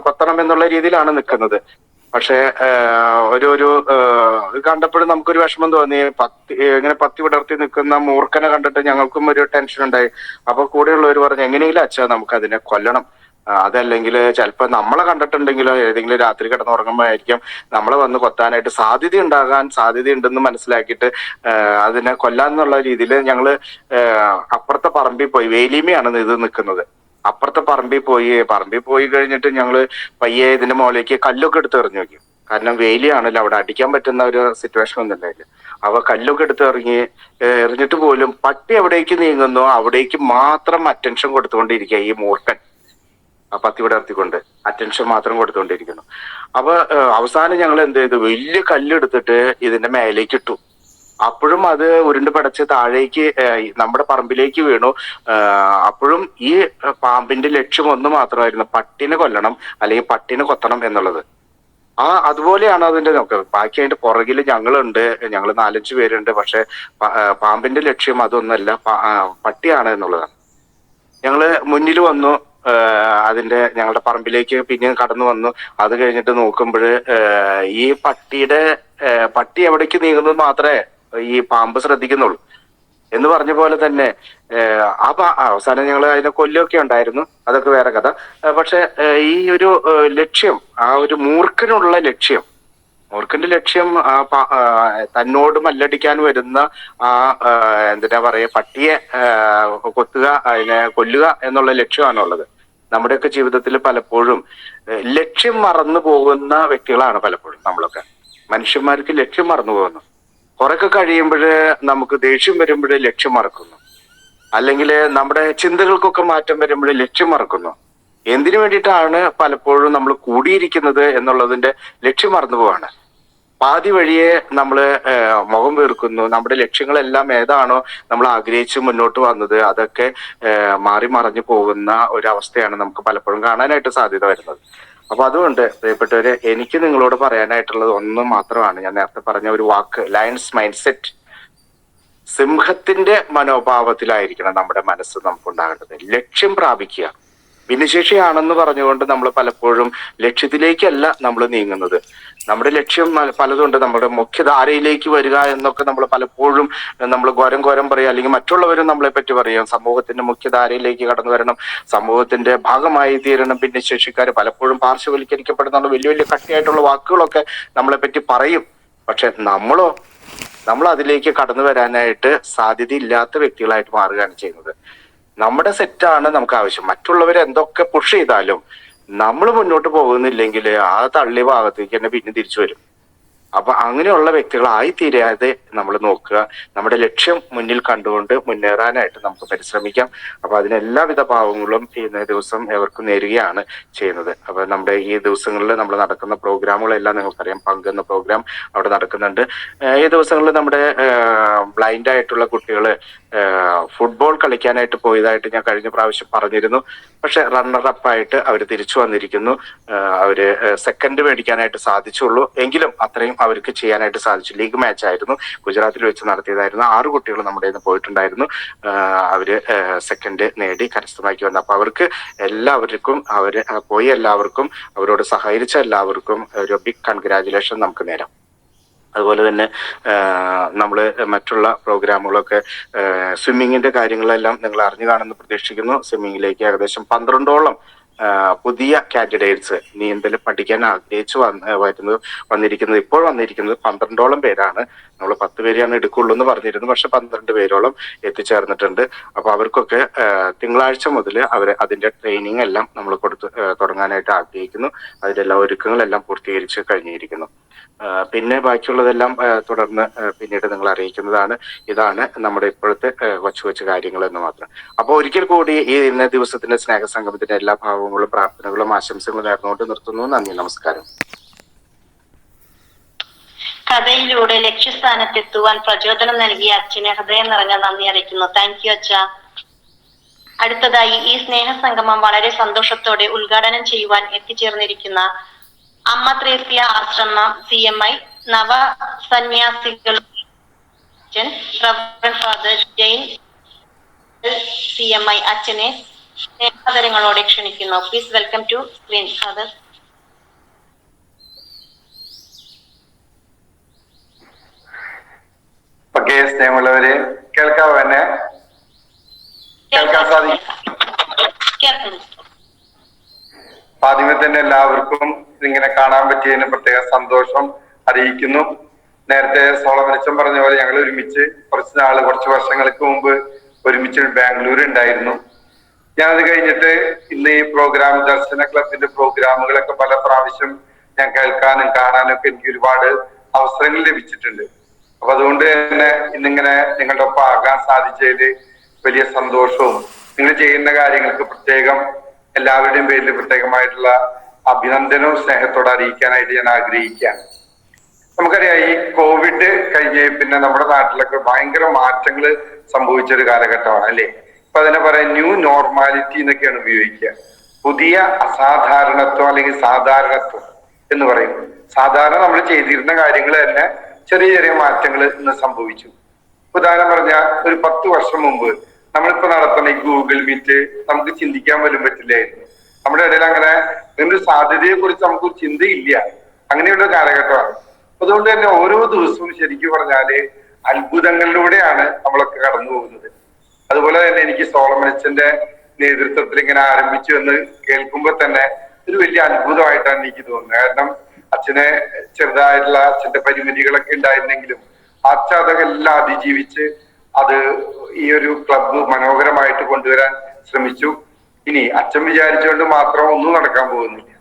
കൊത്തണം എന്നുള്ള രീതിയിലാണ് നിൽക്കുന്നത്. പക്ഷെ ഒരു കണ്ടപ്പോഴും നമുക്കൊരു വിഷമം തോന്നി. ഇങ്ങനെ പത്തി വിടർത്തി നിൽക്കുന്ന മൂർഖനെ കണ്ടിട്ട് ഞങ്ങൾക്കും ഒരു ടെൻഷൻ ഉണ്ടായി. അപ്പൊ കൂടെയുള്ളവർ പറഞ്ഞു, എങ്ങനെയെങ്കിലും അച്ഛാ നമുക്ക് അതിനെ കൊല്ലണം, അതല്ലെങ്കിൽ ചിലപ്പോൾ നമ്മളെ കണ്ടിട്ടുണ്ടെങ്കിലോ ഏതെങ്കിലും രാത്രി കിടന്നുറങ്ങുമ്പോഴായിരിക്കും നമ്മളെ വന്ന് കൊത്താനായിട്ട് സാധ്യതയുണ്ടെന്ന് മനസ്സിലാക്കിയിട്ട് അതിനെ കൊല്ലാന്നുള്ള രീതിയിൽ ഞങ്ങള് അപ്പുറത്തെ പറമ്പിൽ പോയി. വേലിമയാണ് ഇത് നിൽക്കുന്നത്. അപ്പുറത്തെ പറമ്പിൽ പോയി കഴിഞ്ഞിട്ട് ഞങ്ങള് പയ്യെ ഇതിന്റെ മുകളിലേക്ക് കല്ലൊക്കെ എടുത്ത് എറിഞ്ഞു നോക്കി. കാരണം വേലിയാണല്ലോ, അവിടെ അടിക്കാൻ പറ്റുന്ന ഒരു സിറ്റുവേഷൻ ഒന്നും ഉണ്ടായില്ല. അവ കല്ലൊക്കെ എടുത്ത് എറിഞ്ഞിട്ട് പോലും പട്ടി എവിടേക്ക് നീങ്ങുന്നു അവിടേക്ക് മാത്രം അറ്റൻഷൻ കൊടുത്തുകൊണ്ടിരിക്കുക ഈ മൂർഖൻ. ആ പത്തി വിടർത്തിക്കൊണ്ട് അറ്റൻഷൻ മാത്രം കൊടുത്തുകൊണ്ടിരിക്കുന്നു. അപ്പൊ അവസാനം ഞങ്ങൾ എന്ത് ചെയ്തു, വലിയ കല്ലെടുത്തിട്ട് ഇതിന്റെ മേലേക്ക് ഇട്ടു. അപ്പോഴും അത് ഉരുണ്ട് പടച്ച് താഴേക്ക് നമ്മുടെ പറമ്പിലേക്ക് വീണു. അപ്പോഴും ഈ പാമ്പിന്റെ ലക്ഷ്യം ഒന്ന് മാത്രമായിരുന്നു, പട്ടിനെ കൊല്ലണം അല്ലെങ്കിൽ പട്ടിനെ കൊത്തണം എന്നുള്ളത്. അതുപോലെയാണ് അതിന്റെ നോക്കുക. ബാക്കി അതിന്റെ പുറകിൽ ഞങ്ങളുണ്ട്, ഞങ്ങൾ 4-5 പേരുണ്ട്. പക്ഷെ പാമ്പിന്റെ ലക്ഷ്യം അതൊന്നല്ല, പട്ടിയാണ് എന്നുള്ളതാണ്. ഞങ്ങള് മുന്നിൽ വന്നു, ഞങ്ങളുടെ പറമ്പിലേക്ക് പിന്നെയും കടന്നു വന്നു. അത് കഴിഞ്ഞിട്ട് നോക്കുമ്പോൾ ഈ പട്ടി എവിടേക്ക് നീങ്ങുന്നത് മാത്രമേ ഈ പാമ്പ് ശ്രദ്ധിക്കുന്നുള്ളൂ എന്ന് പറഞ്ഞ പോലെ തന്നെ അവസാനം ഞങ്ങൾ അതിനെ കൊല്ലൊക്കെ ഉണ്ടായിരുന്നു, അതൊക്കെ വേറെ കഥ. പക്ഷെ ഈ ഒരു ലക്ഷ്യം, ആ ഒരു മൂർഖനുള്ള ലക്ഷ്യം, മൂർഖന്റെ ലക്ഷ്യം തന്നോട് മല്ലടിക്കാൻ വരുന്ന എന്താ പറയാ പട്ടിയെ കൊത്തുക, അതിനെ കൊല്ലുക എന്നുള്ള ലക്ഷ്യമാണുള്ളത്. നമ്മുടെയൊക്കെ ജീവിതത്തിൽ പലപ്പോഴും ലക്ഷ്യം മറന്നു പോകുന്ന വ്യക്തികളാണ് പലപ്പോഴും നമ്മളൊക്കെ. മനുഷ്യന്മാർക്ക് ലക്ഷ്യം മറന്നു പോകുന്നു. കുറെയൊക്കെ കഴിയുമ്പോൾ നമുക്ക് ദേഷ്യം വരുമ്പോൾ ലക്ഷ്യം മറക്കുന്നു, അല്ലെങ്കിൽ നമ്മുടെ ചിന്തകൾക്കൊക്കെ മാറ്റം വരുമ്പോൾ ലക്ഷ്യം മറക്കുന്നു. എന്തിനു വേണ്ടിയിട്ടാണ് പലപ്പോഴും നമ്മൾ കൂടിയിരിക്കുന്നത് എന്നുള്ളതിന്റെ ലക്ഷ്യം മറന്നു പോവാണ്. പാതി വഴിയെ നമ്മൾ മുഖം വീർക്കുന്നു. നമ്മുടെ ലക്ഷ്യങ്ങളെല്ലാം ഏതാണോ നമ്മൾ ആഗ്രഹിച്ച് മുന്നോട്ട് വന്നത് അതൊക്കെ മാറി മറഞ്ഞു പോകുന്ന ഒരവസ്ഥയാണ് നമുക്ക് പലപ്പോഴും കാണാനായിട്ട് സാധ്യത വരുന്നത്. അപ്പൊ അതുകൊണ്ട് പ്രിയപ്പെട്ടവരെ, എനിക്ക് നിങ്ങളോട് പറയാനായിട്ടുള്ളത് ഒന്ന് മാത്രമാണ്. ഞാൻ നേരത്തെ പറഞ്ഞ ഒരു വാക്ക്, ലയൺസ് മൈൻഡ് സെറ്റ്. സിംഹത്തിന്റെ മനോഭാവത്തിലായിരിക്കണം നമ്മുടെ മനസ്സ് നമുക്കുണ്ടാകേണ്ടത്. ലക്ഷ്യം പ്രാപിക്കുക. ഭിന്നശേഷിയാണെന്ന് പറഞ്ഞുകൊണ്ട് നമ്മൾ പലപ്പോഴും ലക്ഷ്യത്തിലേക്കല്ല നമ്മൾ നീങ്ങുന്നത്. നമ്മുടെ ലക്ഷ്യം പലതുണ്ട്. നമ്മുടെ മുഖ്യധാരയിലേക്ക് വരിക എന്നൊക്കെ നമ്മൾ പലപ്പോഴും നമ്മൾ ഘോരം പറയും, അല്ലെങ്കിൽ മറ്റുള്ളവരും നമ്മളെ പറ്റി പറയും. സമൂഹത്തിന്റെ മുഖ്യധാരയിലേക്ക് കടന്നു വരണം, സമൂഹത്തിന്റെ ഭാഗമായി തീരണം. ഭിന്നശേഷിക്കാർ പലപ്പോഴും പാർശ്വവൽക്കരിക്കപ്പെടുന്ന വലിയ വലിയ കട്ടിയായിട്ടുള്ള വാക്കുകളൊക്കെ നമ്മളെ പറ്റി പറയും. പക്ഷെ നമ്മൾ അതിലേക്ക് കടന്നു വരാനായിട്ട് സാധ്യതയില്ലാത്ത വ്യക്തികളായിട്ട് മാറുകയാണ് ചെയ്യുന്നത്. നമ്മുടെ സെറ്റാണ് നമുക്ക് ആവശ്യം. മറ്റുള്ളവർ എന്തൊക്കെ പുഷ് ചെയ്താലും നമ്മൾ മുന്നോട്ട് പോകുന്നില്ലെങ്കിൽ ആ തള്ളിയ ഭാഗത്തേക്ക് തന്നെ പിന്നെ തിരിച്ചു വരും. അപ്പൊ അങ്ങനെയുള്ള വ്യക്തികളായി തീരാതെ നമ്മൾ നോക്കുക. നമ്മുടെ ലക്ഷ്യം മുന്നിൽ കണ്ടുകൊണ്ട് മുന്നേറാനായിട്ട് നമുക്ക് പരിശ്രമിക്കാം. അപ്പൊ അതിന് എല്ലാവിധ ഭാവങ്ങളും ഇന്നേ ദിവസം എവർക്കും നേരുകയാണ് ചെയ്യുന്നത്. അപ്പൊ നമ്മുടെ ഈ ദിവസങ്ങളിൽ നമ്മൾ നടക്കുന്ന പ്രോഗ്രാമുകളെല്ലാം നിങ്ങൾക്കറിയാം. പങ്കെന്ന പ്രോഗ്രാം അവിടെ നടക്കുന്നുണ്ട്. ഈ ദിവസങ്ങളിൽ നമ്മുടെ ബ്ലൈൻഡ് ആയിട്ടുള്ള കുട്ടികള് ഫുട്ബോൾ കളിക്കാനായിട്ട് പോയതായിട്ട് ഞാൻ കഴിഞ്ഞ പ്രാവശ്യം പറഞ്ഞിരുന്നു. പക്ഷെ റണ്ണറപ്പ് ആയിട്ട് അവർ തിരിച്ചു വന്നിരിക്കുന്നു. അവര് സെക്കൻഡ് മേടിക്കാനായിട്ട് സാധിച്ചുള്ളൂ. എങ്കിലും അത്രയും അവർക്ക് ചെയ്യാനായിട്ട് സാധിച്ചു. ലീഗ് മാച്ച് ആയിരുന്നു, ഗുജറാത്തിൽ വെച്ച് നടത്തിയതായിരുന്നു. 6 കുട്ടികൾ നമ്മുടെ ഇന്ന് പോയിട്ടുണ്ടായിരുന്നു. അവര് സെക്കൻഡ് നേടി കരസ്ഥമാക്കി വന്നു. അപ്പൊ അവർക്ക് എല്ലാവർക്കും എല്ലാവർക്കും അവരോട് സഹകരിച്ച എല്ലാവർക്കും ഒരു ബിഗ് കൺഗ്രാജുലേഷൻ നമുക്ക് നേരാം. അതുപോലെ തന്നെ നമ്മൾ മറ്റുള്ള പ്രോഗ്രാമുകളൊക്കെ സ്വിമ്മിങ്ങിന്റെ കാര്യങ്ങളെല്ലാം നിങ്ങൾ അറിഞ്ഞു കാണുമെന്ന് പ്രതീക്ഷിക്കുന്നു. സ്വിമ്മിങ്ങിലേക്ക് ഏകദേശം 12ഓളം പുതിയ കാൻഡിഡേറ്റ്സ് നീന്തൽ പഠിക്കാൻ ആഗ്രഹിച്ചു വന്നിരിക്കുന്നത്. ഇപ്പോൾ വന്നിരിക്കുന്നത് 12ഓളം പേരാണ്. നമ്മൾ 10 പേരെയാണ് എടുക്കുള്ളൂ എന്ന് പറഞ്ഞിരുന്നു. പക്ഷെ 12 പേരോളം എത്തിച്ചേർന്നിട്ടുണ്ട്. അപ്പൊ അവർക്കൊക്കെ തിങ്കളാഴ്ച മുതൽ അതിന്റെ ട്രെയിനിങ് എല്ലാം നമ്മൾ തുടങ്ങാനായിട്ട് ആഗ്രഹിക്കുന്നു. അതിന്റെ എല്ലാ ഒരുക്കങ്ങളെല്ലാം പൂർത്തീകരിച്ച് കഴിഞ്ഞിരിക്കുന്നു. പിന്നെ ബാക്കിയുള്ളതെല്ലാം തുടർന്ന് പിന്നീട് നിങ്ങൾ അറിയിക്കുന്നതാണ്. ഇതാണ് നമ്മുടെ ഇപ്പോഴത്തെ കൊച്ചു കാര്യങ്ങൾ എന്ന് മാത്രം. അപ്പൊ ഒരിക്കൽ കൂടി ഈ ഇന്ന ദിവസത്തിന്റെ സ്നേഹസംഗമത്തിന്റെ എല്ലാ ഭാവങ്ങളും പ്രാർത്ഥനകളും ആശംസകളും നേർന്നുകൊണ്ട് നിർത്തുന്നു. നന്ദി, നമസ്കാരം. കഥയിലൂടെ ലക്ഷ്യസ്ഥാനത്തെത്തുവാൻ പ്രചോദനം നൽകിയ അച്ഛന് ഹൃദയം നിറഞ്ഞ നന്ദി അറിയിക്കുന്നു. താങ്ക് യു അച്ഛ. അടുത്തതായി ഈ സ്നേഹസംഗമം വളരെ സന്തോഷത്തോടെ ഉദ്ഘാടനം ചെയ്യുവാൻ എത്തിച്ചേർന്നിരിക്കുന്ന അമ്മ ത്രേസ്യ ആശ്രമ CMI നവ സന്യാസികൾ ഫാദർ ജെയിൻ CMI അച്ഛനെ സ്നേഹാദരങ്ങളോടെ ക്ഷണിക്കുന്നു. Please welcome to screen father. Okay, സ്നേഹമുള്ളവരെ കേൾക്കാവോ? എന്നെ കേൾക്കാൻ സാധിക്കും? ആദ്യമേ തന്നെ എല്ലാവർക്കും ഇങ്ങനെ കാണാൻ പറ്റിയതിന് പ്രത്യേക സന്തോഷം അറിയിക്കുന്നു. നേരത്തെ സോളമനച്ചൻ പറഞ്ഞ പോലെ ഞങ്ങൾ ഒരുമിച്ച് കുറച്ച് വർഷങ്ങൾക്ക് മുമ്പ് ഒരുമിച്ച് ബാംഗ്ലൂർ ഉണ്ടായിരുന്നു. ഞാനത് കഴിഞ്ഞിട്ട് ഇന്ന് ഈ പ്രോഗ്രാം ദർശന ക്ലബിന്റെ പ്രോഗ്രാമുകളൊക്കെ പല പ്രാവശ്യം ഞാൻ കേൾക്കാനും കാണാനും ഒക്കെ എനിക്ക് ഒരുപാട് അവസരങ്ങൾ ലഭിച്ചിട്ടുണ്ട്. അപ്പൊ അതുകൊണ്ട് തന്നെ ഇന്നിങ്ങനെ നിങ്ങളുടെ ഒപ്പം ആകാൻ സാധിച്ചതിൽ വലിയ സന്തോഷവും നിങ്ങൾ ചെയ്യുന്ന കാര്യങ്ങൾക്ക് പ്രത്യേകം എല്ലാവരുടെയും പേരിൽ പ്രത്യേകമായിട്ടുള്ള അഭിനന്ദനവും സ്നേഹത്തോടെ അറിയിക്കാനായിട്ട് ഞാൻ ആഗ്രഹിക്കുകയാണ്. നമുക്കറിയാം, ഈ കോവിഡ് കഴിഞ്ഞ് പിന്നെ നമ്മുടെ നാട്ടിലൊക്കെ ഭയങ്കര മാറ്റങ്ങൾ സംഭവിച്ചൊരു കാലഘട്ടമാണ് അല്ലേ? ഇപ്പൊ അതിനെ പറയാൻ ന്യൂ നോർമാലിറ്റി എന്നൊക്കെയാണ് ഉപയോഗിക്കുക. പുതിയ അസാധാരണത്വം അല്ലെങ്കിൽ സാധാരണത്വം എന്ന് പറയും. സാധാരണ നമ്മൾ ചെയ്തിരുന്ന കാര്യങ്ങൾ തന്നെ ചെറിയ ചെറിയ മാറ്റങ്ങൾ ഇന്ന് സംഭവിച്ചു. ഉദാഹരണം പറഞ്ഞാൽ ഒരു 10 വർഷം മുമ്പ് നമ്മളിപ്പോ നടത്തുന്ന ഈ ഗൂഗിൾ മീറ്റ് നമുക്ക് ചിന്തിക്കാൻ പോലും പറ്റില്ലായിരുന്നു. നമ്മുടെ ഇടയിൽ അങ്ങനെ ഒരു സാധ്യതയെ കുറിച്ച് നമുക്ക് ചിന്തയില്ല. അങ്ങനെയുള്ള കാലഘട്ടമാണ്. അതുകൊണ്ട് തന്നെ ഓരോ ദിവസവും ശരിക്കും പറഞ്ഞാല് അത്ഭുതങ്ങളിലൂടെയാണ് നമ്മളൊക്കെ കടന്നു പോകുന്നത്. അതുപോലെ തന്നെ എനിക്ക് സോളമനച്ചന്റെ നേതൃത്വത്തിൽ ഇങ്ങനെ ആരംഭിച്ചു എന്ന് കേൾക്കുമ്പോൾ തന്നെ ഒരു വലിയ അത്ഭുതമായിട്ടാണ് എനിക്ക് തോന്നുന്നത്. കാരണം അച്ഛനെ ചെറുതായിട്ടുള്ള അച്ഛന്റെ പരിമിതികളൊക്കെ ഉണ്ടായിരുന്നെങ്കിലും അച്ഛൻ അതൊക്കെ എല്ലാം അതിജീവിച്ച് അത് ഈ ഒരു ക്ലബ്ബ് മനോഹരമായിട്ട് കൊണ്ടുവരാൻ ശ്രമിച്ചു. ഇനി അച്ഛൻ വിചാരിച്ചുകൊണ്ട് മാത്രം ഒന്നും നടക്കാൻ പോകുന്നില്ല.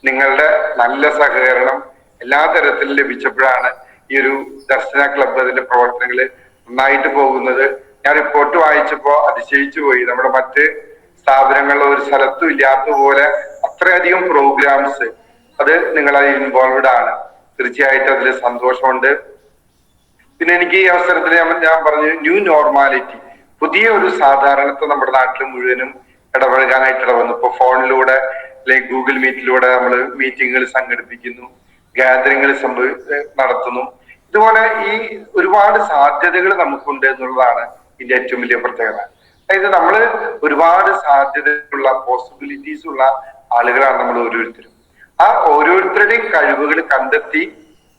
നിങ്ങളുടെ നല്ല സഹകരണം എല്ലാ തരത്തിലും ലഭിച്ചപ്പോഴാണ് ഈ ഒരു ദർശന ക്ലബ്ബ് അതിന്റെ പ്രവർത്തനങ്ങൾ നന്നായിട്ട് പോകുന്നത്. ഞാൻ റിപ്പോർട്ട് വായിച്ചപ്പോ അതിശയിച്ചു പോയി. നമ്മുടെ മറ്റ് സ്ഥാപനങ്ങളിൽ ഒരു സ്ഥലത്തും ഇല്ലാത്തതുപോലെ അത്രയധികം പ്രോഗ്രാംസ് അത് നിങ്ങളതിൽ ഇൻവോൾവ്ഡ് ആണ്. തീർച്ചയായിട്ടും അതിൽ സന്തോഷമുണ്ട്. പിന്നെ എനിക്ക് ഈ അവസരത്തിൽ ഞാൻ പറഞ്ഞു ന്യൂ നോർമാലിറ്റി, പുതിയ ഒരു സാധാരണത്വം നമ്മുടെ നാട്ടിൽ മുഴുവനും ഇടപഴകാനായിട്ട് ഇടവന്നു. ഇപ്പൊ ഫോണിലൂടെ അല്ലെങ്കിൽ ഗൂഗിൾ മീറ്റിലൂടെ നമ്മൾ മീറ്റിങ്ങുകൾ സംഘടിപ്പിക്കുന്നു, ഗാദറിങ്ങൾ നടത്തുന്നു. ഇതുപോലെ ഈ ഒരുപാട് സാധ്യതകൾ നമുക്കുണ്ട് എന്നുള്ളതാണ് ഇതിന്റെ ഏറ്റവും വലിയ പ്രത്യേകത. അതായത് നമ്മൾ ഒരുപാട് സാധ്യതയുള്ള പോസിബിലിറ്റീസ് ഉള്ള ആളുകളാണ് നമ്മൾ ഓരോരുത്തരും. ആ ഓരോരുത്തരുടെയും കഴിവുകൾ കണ്ടെത്തി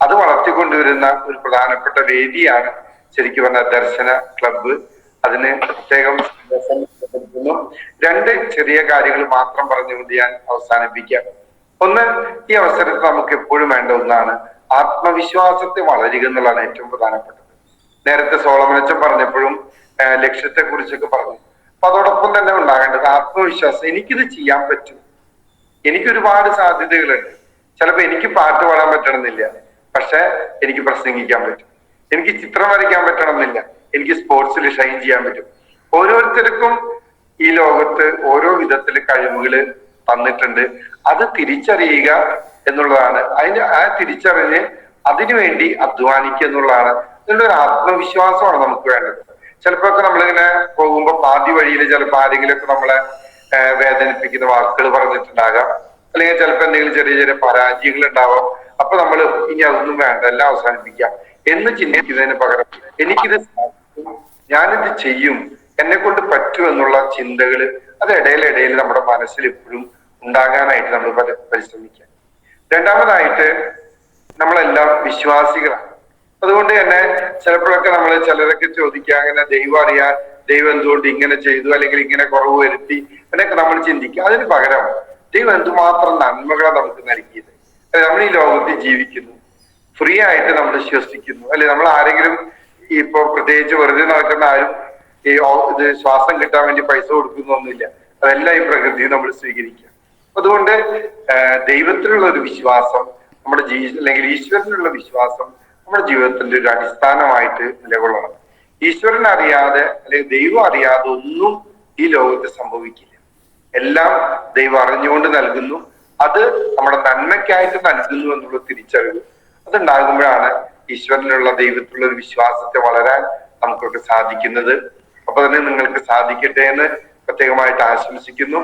അത് വളർത്തിക്കൊണ്ടുവരുന്ന ഒരു പ്രധാനപ്പെട്ട വേദിയാണ് ശരിക്കും പറഞ്ഞ ദർശന ക്ലബ്ബ്. അതിന് പ്രത്യേകം സന്തോഷം. 2 ചെറിയ കാര്യങ്ങൾ മാത്രം പറഞ്ഞുകൊണ്ട് ഞാൻ അവസാനിപ്പിക്കാം. ഒന്ന്, ഈ അവസരത്തിൽ നമുക്ക് എപ്പോഴും വേണ്ട ഒന്നാണ് ആത്മവിശ്വാസത്തെ വളരുക എന്നുള്ളതാണ് ഏറ്റവും പ്രധാനപ്പെട്ടത്. നേരത്തെ സോളമനച്ചൻ പറഞ്ഞപ്പോഴും ലക്ഷ്യത്തെ കുറിച്ചൊക്കെ പറഞ്ഞു. അപ്പൊ അതോടൊപ്പം തന്നെ ഉണ്ടാകേണ്ടത് ആത്മവിശ്വാസം. എനിക്കിത് ചെയ്യാൻ പറ്റും, എനിക്ക് ഒരുപാട് സാധ്യതകളുണ്ട്. ചിലപ്പോ എനിക്ക് പാട്ട് പാടാൻ പറ്റണമെന്നില്ല, പക്ഷെ എനിക്ക് പ്രസംഗിക്കാൻ പറ്റും. എനിക്ക് ചിത്രം വരയ്ക്കാൻ പറ്റണമെന്നില്ല, എനിക്ക് സ്പോർട്സിൽ ഷൈൻ ചെയ്യാൻ പറ്റും. ഓരോരുത്തർക്കും ഈ ലോകത്ത് ഓരോ വിധത്തിൽ കഴിവുകള് തന്നിട്ടുണ്ട്. അത് തിരിച്ചറിയുക എന്നുള്ളതാണ്. ആ തിരിച്ചറിഞ്ഞ് അതിനുവേണ്ടി അധ്വാനിക്കുക എന്നുള്ളതാണ്. ഇതിന്റെ ഒരു ആത്മവിശ്വാസമാണ് നമുക്ക് വേണ്ടത്. ചിലപ്പോ നമ്മളിങ്ങനെ പോകുമ്പോ പാതി വഴിയിൽ ചിലപ്പോൾ ആരെങ്കിലുമൊക്കെ നമ്മളെ വേദനിപ്പിക്കുന്ന വാക്കുകൾ പറഞ്ഞിട്ടുണ്ടാകാം, അല്ലെങ്കിൽ ചിലപ്പോൾ എന്തെങ്കിലും ചെറിയ ചെറിയ പരാജയങ്ങൾ ഉണ്ടാവാം. അപ്പൊ നമ്മൾ ഇനി അതൊന്നും വേണ്ട, എല്ലാം അവസാനിപ്പിക്കാം എന്ന് ചിന്തിക്കുന്നതിന് പകരം എനിക്കിത് സാധിക്കും, ഞാനിത് ചെയ്യും, എന്നെ കൊണ്ട് പറ്റും എന്നുള്ള ചിന്തകൾ അത് ഇടയിലിടയിൽ നമ്മുടെ മനസ്സിൽ എപ്പോഴും ഉണ്ടാകാനായിട്ട് നമ്മൾ പരിശ്രമിക്കുക. രണ്ടാമതായിട്ട് നമ്മളെല്ലാം വിശ്വാസികളാണ്. അതുകൊണ്ട് തന്നെ ചിലപ്പോഴൊക്കെ നമ്മൾ ചിലരൊക്കെ ചോദിക്കുക, അങ്ങനെ ദൈവം അറിയാൻ ദൈവം എന്തുകൊണ്ട് ഇങ്ങനെ ചെയ്തു, അല്ലെങ്കിൽ ഇങ്ങനെ കുറവ് വരുത്തി എന്നൊക്കെ നമ്മൾ ചിന്തിക്കുക. അതിന് പകരം ദൈവം എന്തുമാത്രം നന്മകളെ നമുക്ക് നൽകിയത്. നമ്മൾ ഈ ലോകത്തിൽ ജീവിക്കുന്നു, ഫ്രീ ആയിട്ട് നമ്മൾ ശ്വസിക്കുന്നു, അല്ലെ? നമ്മൾ ആരെങ്കിലും ഇപ്പൊ പ്രത്യേകിച്ച് വെറുതെ നടക്കുന്ന ആരും ഈ ഇത് ശ്വാസം കിട്ടാൻ വേണ്ടി പൈസ കൊടുക്കുന്നൊന്നുമില്ല. അതെല്ലാം ഈ പ്രകൃതി നമ്മൾ സ്വീകരിക്കുക. അതുകൊണ്ട് ദൈവത്തിലുള്ള ഒരു വിശ്വാസം നമ്മുടെ അല്ലെങ്കിൽ ഈശ്വരനുള്ള വിശ്വാസം നമ്മുടെ ജീവിതത്തിന്റെ ഒരു അടിസ്ഥാനമായിട്ട് നിലകൊള്ളണം. ഈശ്വരനെ അറിയാതെ അല്ലെങ്കിൽ ദൈവം അറിയാതെ ഒന്നും ഈ ലോകത്ത് സംഭവിക്കില്ല. എല്ലാം ദൈവം അറിഞ്ഞുകൊണ്ട് നൽകുന്നു, അത് നമ്മുടെ നന്മയ്ക്കായിട്ട് നൽകുന്നു എന്നുള്ള തിരിച്ചറിവ് അതുണ്ടാകുമ്പോഴാണ് ഈശ്വരനിലുള്ള ദൈവത്തിലുള്ള ഒരു വിശ്വാസത്തെ വളരാൻ നമുക്കൊക്കെ സാധിക്കുന്നത്. അപ്പൊ തന്നെ നിങ്ങൾക്ക് സാധിക്കട്ടെ എന്ന് പ്രത്യേകമായിട്ട് ആശംസിക്കുന്നു.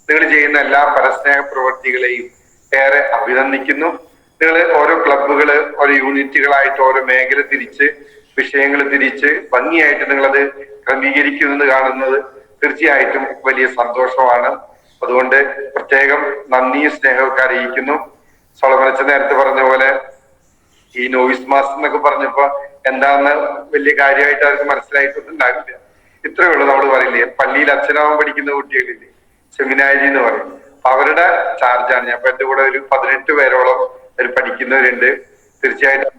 നിങ്ങൾ ചെയ്യുന്ന എല്ലാ പരസ്നേഹ പ്രവൃത്തികളെയും ഏറെ അഭിനന്ദിക്കുന്നു. നിങ്ങൾ ഓരോ ക്ലബുകള്, ഓരോ യൂണിറ്റുകളായിട്ട് ഓരോ മേഖല തിരിച്ച്, വിഷയങ്ങൾ തിരിച്ച് ഭംഗിയായിട്ട് നിങ്ങളത് ക്രമീകരിക്കുന്നത് കാണുന്നത് തീർച്ചയായിട്ടും വലിയ സന്തോഷമാണ്. അതുകൊണ്ട് പ്രത്യേകം നന്ദിയും സ്നേഹമൊക്കെ അറിയിക്കുന്നു. സോളമനച്ച നേരത്തെ പറഞ്ഞ പോലെ ഈ നോയിസ് മാസ്റ്റർ എന്നൊക്കെ പറഞ്ഞപ്പോ എന്താന്ന് വലിയ കാര്യമായിട്ട് അവർക്ക് മനസ്സിലായിട്ടൊന്നും ഉണ്ടാകില്ല. ഇത്രയേ ഉള്ളൂ. നമ്മൾ പറയില്ലേ, പള്ളിയിൽ അച്ഛനാവാൻ പഠിക്കുന്ന കുട്ടികളില്ലേ, സെമിനാരി എന്ന് പറയും, അവരുടെ ചാർജാണ് ഞാൻ. അപ്പൊ എന്റെ കൂടെ ഒരു 18 പേരോളം പഠിക്കുന്നവരുണ്ട്. തീർച്ചയായിട്ടും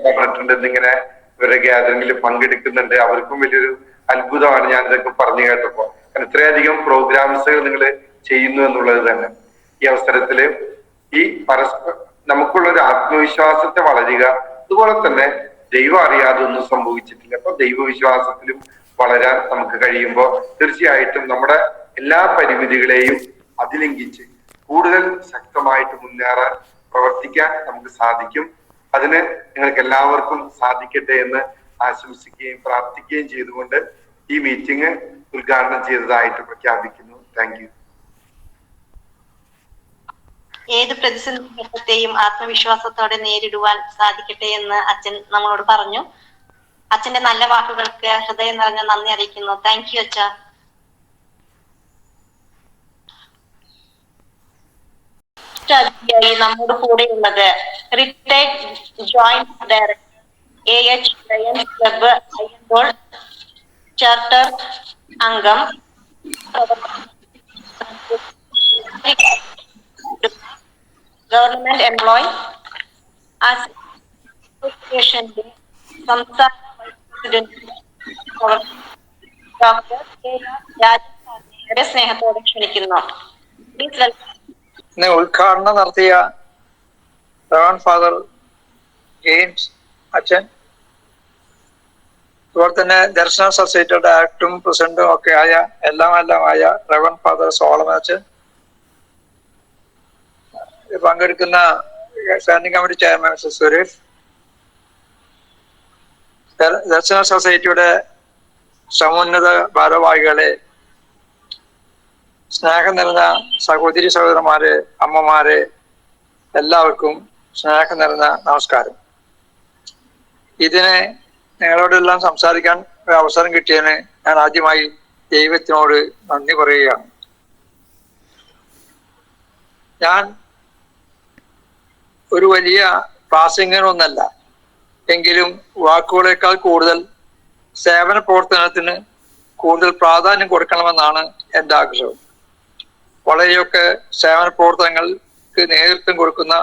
പറഞ്ഞിട്ടുണ്ട് എന്നിങ്ങനെ ഇവരുടെ ഗ്യാതറിംഗിൽ പങ്കെടുക്കുന്നുണ്ട്. അവർക്കും വലിയൊരു അത്ഭുതമാണ് ഞാൻ ഇതൊക്കെ പറഞ്ഞു കേട്ടപ്പോ. കാരണം ഇത്രയധികം പ്രോഗ്രാംസുകൾ നിങ്ങൾ ചെയ്യുന്നു എന്നുള്ളത് തന്നെ. ഈ അവസരത്തില് ഈ നമുക്കുള്ള ഒരു ആത്മവിശ്വാസത്തെ വളരുക, അതുപോലെ തന്നെ ദൈവം അറിയാതെ ഒന്നും സംഭവിച്ചിട്ടില്ല. അപ്പൊ ദൈവവിശ്വാസത്തിലും വളരാൻ നമുക്ക് കഴിയുമ്പോൾ തീർച്ചയായിട്ടും നമ്മുടെ എല്ലാ പരിമിതികളെയും അതിലംഘിച്ച് കൂടുതൽ ശക്തമായിട്ട് മുന്നേറാൻ പ്രവർത്തിക്കാൻ നമുക്ക് സാധിക്കും. അതിന് നിങ്ങൾക്ക് എല്ലാവർക്കും സാധിക്കട്ടെ എന്ന് ആശംസിക്കുകയും പ്രാർത്ഥിക്കുകയും ചെയ്തുകൊണ്ട് ഈ മീറ്റിംഗ് ഉദ്ഘാടനം ചെയ്തതായിട്ട് പ്രഖ്യാപിക്കുന്നു. Thank you. ഏത് പ്രതിസന്ധി ഘട്ടത്തെയും ആത്മവിശ്വാസത്തോടെ നേരിടുവാൻ സാധിക്കട്ടെ എന്ന് അച്ഛൻ നമ്മളോട് പറഞ്ഞു. അച്ഛന്റെ നല്ല വാക്കുകൾക്ക് ഹൃദയം നിറഞ്ഞ നന്ദി അറിയിക്കുന്നു. താങ്ക് യു അച്ഛ. നമ്മോട് കൂടെയുള്ളത് retired joint director AH lions club Ayyanthole, charter അംഗം, ഗവൺമെന്റ് എംപ്ലോയി, അസോസിയേഷന്റെ സംസ്ഥാന vice president doctor KR Rajan സ്നേഹത്തോടെ ക്ഷണിക്കുന്നു. Please welcome. ഇന്ന് ഉദ്ഘാടനം നടത്തിയ റവറൻഡ് ഫാദർ ജെയിംസ് അച്ഛൻ, അതുപോലെ തന്നെ ദർശന സൊസൈറ്റിയുടെ ഡയറക്ടറും പ്രസിഡന്റും ഒക്കെ ആയ എല്ലാമായ റവറൻഡ് ഫാദർ സോളമൻ അച്ഛൻ, പങ്കെടുക്കുന്ന standing committee chairman mister Suresh, Darshana സൊസൈറ്റിയുടെ സമുന്നത ഭാരവാഹികളെ, സ്നേഹം നിറഞ്ഞ സഹോദരി സഹോദരന്മാരെ, അമ്മമാരെ, എല്ലാവർക്കും സ്നേഹം നിറഞ്ഞ നമസ്കാരം. ഇതിന് നിങ്ങളോടെല്ലാം സംസാരിക്കാൻ ഒരു അവസരം കിട്ടിയതിന് ഞാൻ ആദ്യമായി ദൈവത്തിനോട് നന്ദി പറയുകയാണ്. ഞാൻ ഒരു വലിയ പ്രാസംഗികനൊന്നല്ല, എങ്കിലും വാക്കുകളേക്കാൾ കൂടുതൽ സേവന പ്രവർത്തനത്തിന് കൂടുതൽ പ്രാധാന്യം കൊടുക്കണമെന്നാണ് എൻ്റെ ആഗ്രഹം. വളരെയൊക്കെ സേവന പ്രവർത്തനങ്ങൾക്ക് നേതൃത്വം കൊടുക്കുന്ന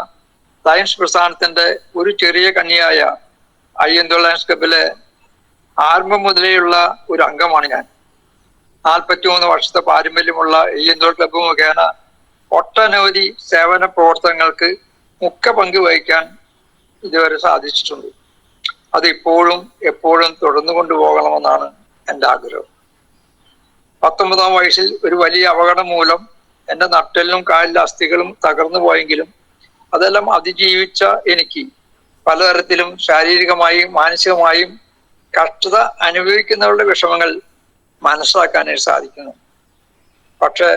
ലയൺസ് പ്രസ്ഥാനത്തിന്റെ ഒരു ചെറിയ കന്യായ അയ്യന്തോൾ ലയൺസ് ക്ലബിലെ ആരംഭം മുതലേയുള്ള ഒരു അംഗമാണ് ഞാൻ. 43 വർഷത്തെ പാരമ്പര്യമുള്ള അയ്യന്തോൾ ക്ലബ്ബ് മുഖേന ഒട്ടനവധി സേവന പ്രവർത്തനങ്ങൾക്ക് മുഖ്യ പങ്ക് വഹിക്കാൻ ഇതുവരെ സാധിച്ചിട്ടുണ്ട്. അത് ഇപ്പോഴും എപ്പോഴും തുടർന്നു കൊണ്ടുപോകണമെന്നാണ് എൻ്റെ ആഗ്രഹം. 19-ാം വയസ്സിൽ ഒരു വലിയ അപകടം മൂലം എൻ്റെ നട്ടെല്ലും കാലിലെ അസ്ഥികളും തകർന്നു പോയെങ്കിലും അതെല്ലാം അതിജീവിച്ച എനിക്ക് പലതരത്തിലും ശാരീരികമായും മാനസികമായും കഷ്ടത അനുഭവിക്കുന്നവരുടെ വിഷമങ്ങൾ മനസ്സിലാക്കാനായിട്ട് സാധിക്കുന്നു. പക്ഷെ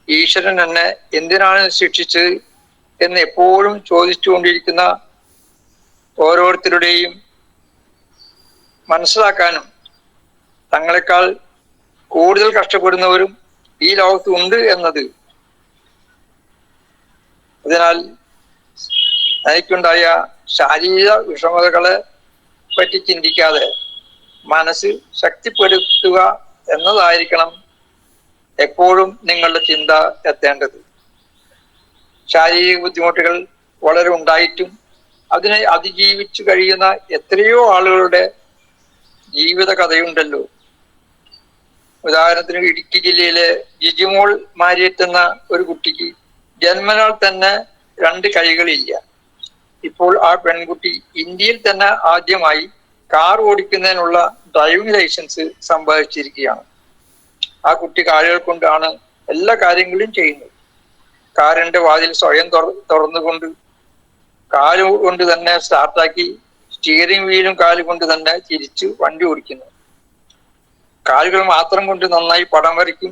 ഈശ്വരൻ എന്നെ എന്തിനാണ് ശിക്ഷിച്ചത് എന്ന് എപ്പോഴും ചോദിച്ചുകൊണ്ടിരിക്കുന്ന ഓരോരുത്തരുടെയും മനസ്സിലാക്കാനും തങ്ങളെക്കാൾ കൂടുതൽ കഷ്ടപ്പെടുന്നവരും ഈ ലോകത്ത് ഉണ്ട് എന്നത്, അതിനാൽ എനിക്കുണ്ടായ ശാരീരിക വിഷമതകളെ പറ്റി ചിന്തിക്കാതെ മനസ്സ് ശക്തിപ്പെടുത്തുക എന്നതായിരിക്കണം എപ്പോഴും നിങ്ങളുടെ ചിന്ത എത്തേണ്ടത്. ശാരീരിക ബുദ്ധിമുട്ടുകൾ വളരെ ഉണ്ടായിട്ടും അതിനെ അതിജീവിച്ചു കഴിയുന്ന എത്രയോ ആളുകളുടെ ജീവിത കഥയുണ്ടല്ലോ. ഉദാഹരണത്തിന് ഇടുക്കി ജില്ലയിലെ ജിജിമോൾ മാരിയറ്റ് എന്ന ഒരു കുട്ടിക്ക് ജന്മനാൽ തന്നെ 2 കൈകളില്ല. ഇപ്പോൾ ആ പെൺകുട്ടി ഇന്ത്യയിൽ തന്നെ ആദ്യമായി കാർ ഓടിക്കുന്നതിനുള്ള ഡ്രൈവിംഗ് ലൈസൻസ് സമ്പാദിച്ചിരിക്കുകയാണ്. ആ കുട്ടി കാലുകൾ കൊണ്ടാണ് എല്ലാ കാര്യങ്ങളും ചെയ്യുന്നത്. കാറിന്റെ വാതിൽ സ്വയം തുറന്നുകൊണ്ട് കാലുകൊണ്ട് തന്നെ സ്റ്റാർട്ടാക്കി സ്റ്റിയറിംഗ് വീലും കാലുകൊണ്ട് തന്നെ തിരിച്ച് വണ്ടി ഓടിക്കുന്നു. കാലുകൾ മാത്രം കൊണ്ട് നന്നായി പടം വരയ്ക്കും,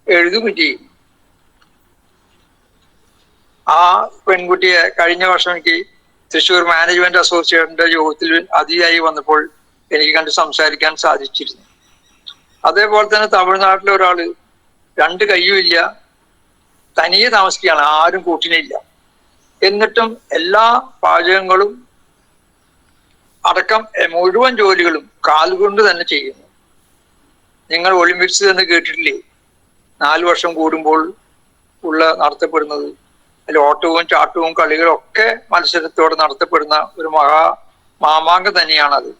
എഴുതുകയും ചെയ്യും. ആ പെൺകുട്ടിയെ കഴിഞ്ഞ വർഷം എനിക്ക് തൃശ്ശൂർ മാനേജ്മെന്റ് അസോസിയേഷന്റെ യോഗത്തിൽ അതിഥിയായി വന്നപ്പോൾ എനിക്ക് കണ്ട് സംസാരിക്കാൻ സാധിച്ചിരുന്നു. അതേപോലെ തന്നെ തമിഴ്നാട്ടിലെ ഒരാള് 2 കൈയും ഇല്ല, തനിയെ താമസിക്കുകയാണ്, ആരും കൂട്ടിനില്ല. എന്നിട്ടും എല്ലാ പാചകങ്ങളും അടക്കം മുഴുവൻ ജോലികളും കാലുകൊണ്ട് തന്നെ ചെയ്യുന്നു. നിങ്ങൾ ഒളിമ്പിക്സ് എന്ന് കേട്ടിട്ടില്ലേ? 4 വർഷം കൂടുമ്പോൾ നടത്തപ്പെടുന്നത്. അതിൽ ഓട്ടവും ചാട്ടവും കളികളും ഒക്കെ മത്സരത്തോടെ നടത്തപ്പെടുന്ന ഒരു മാമാങ്കം തന്നെയാണത്.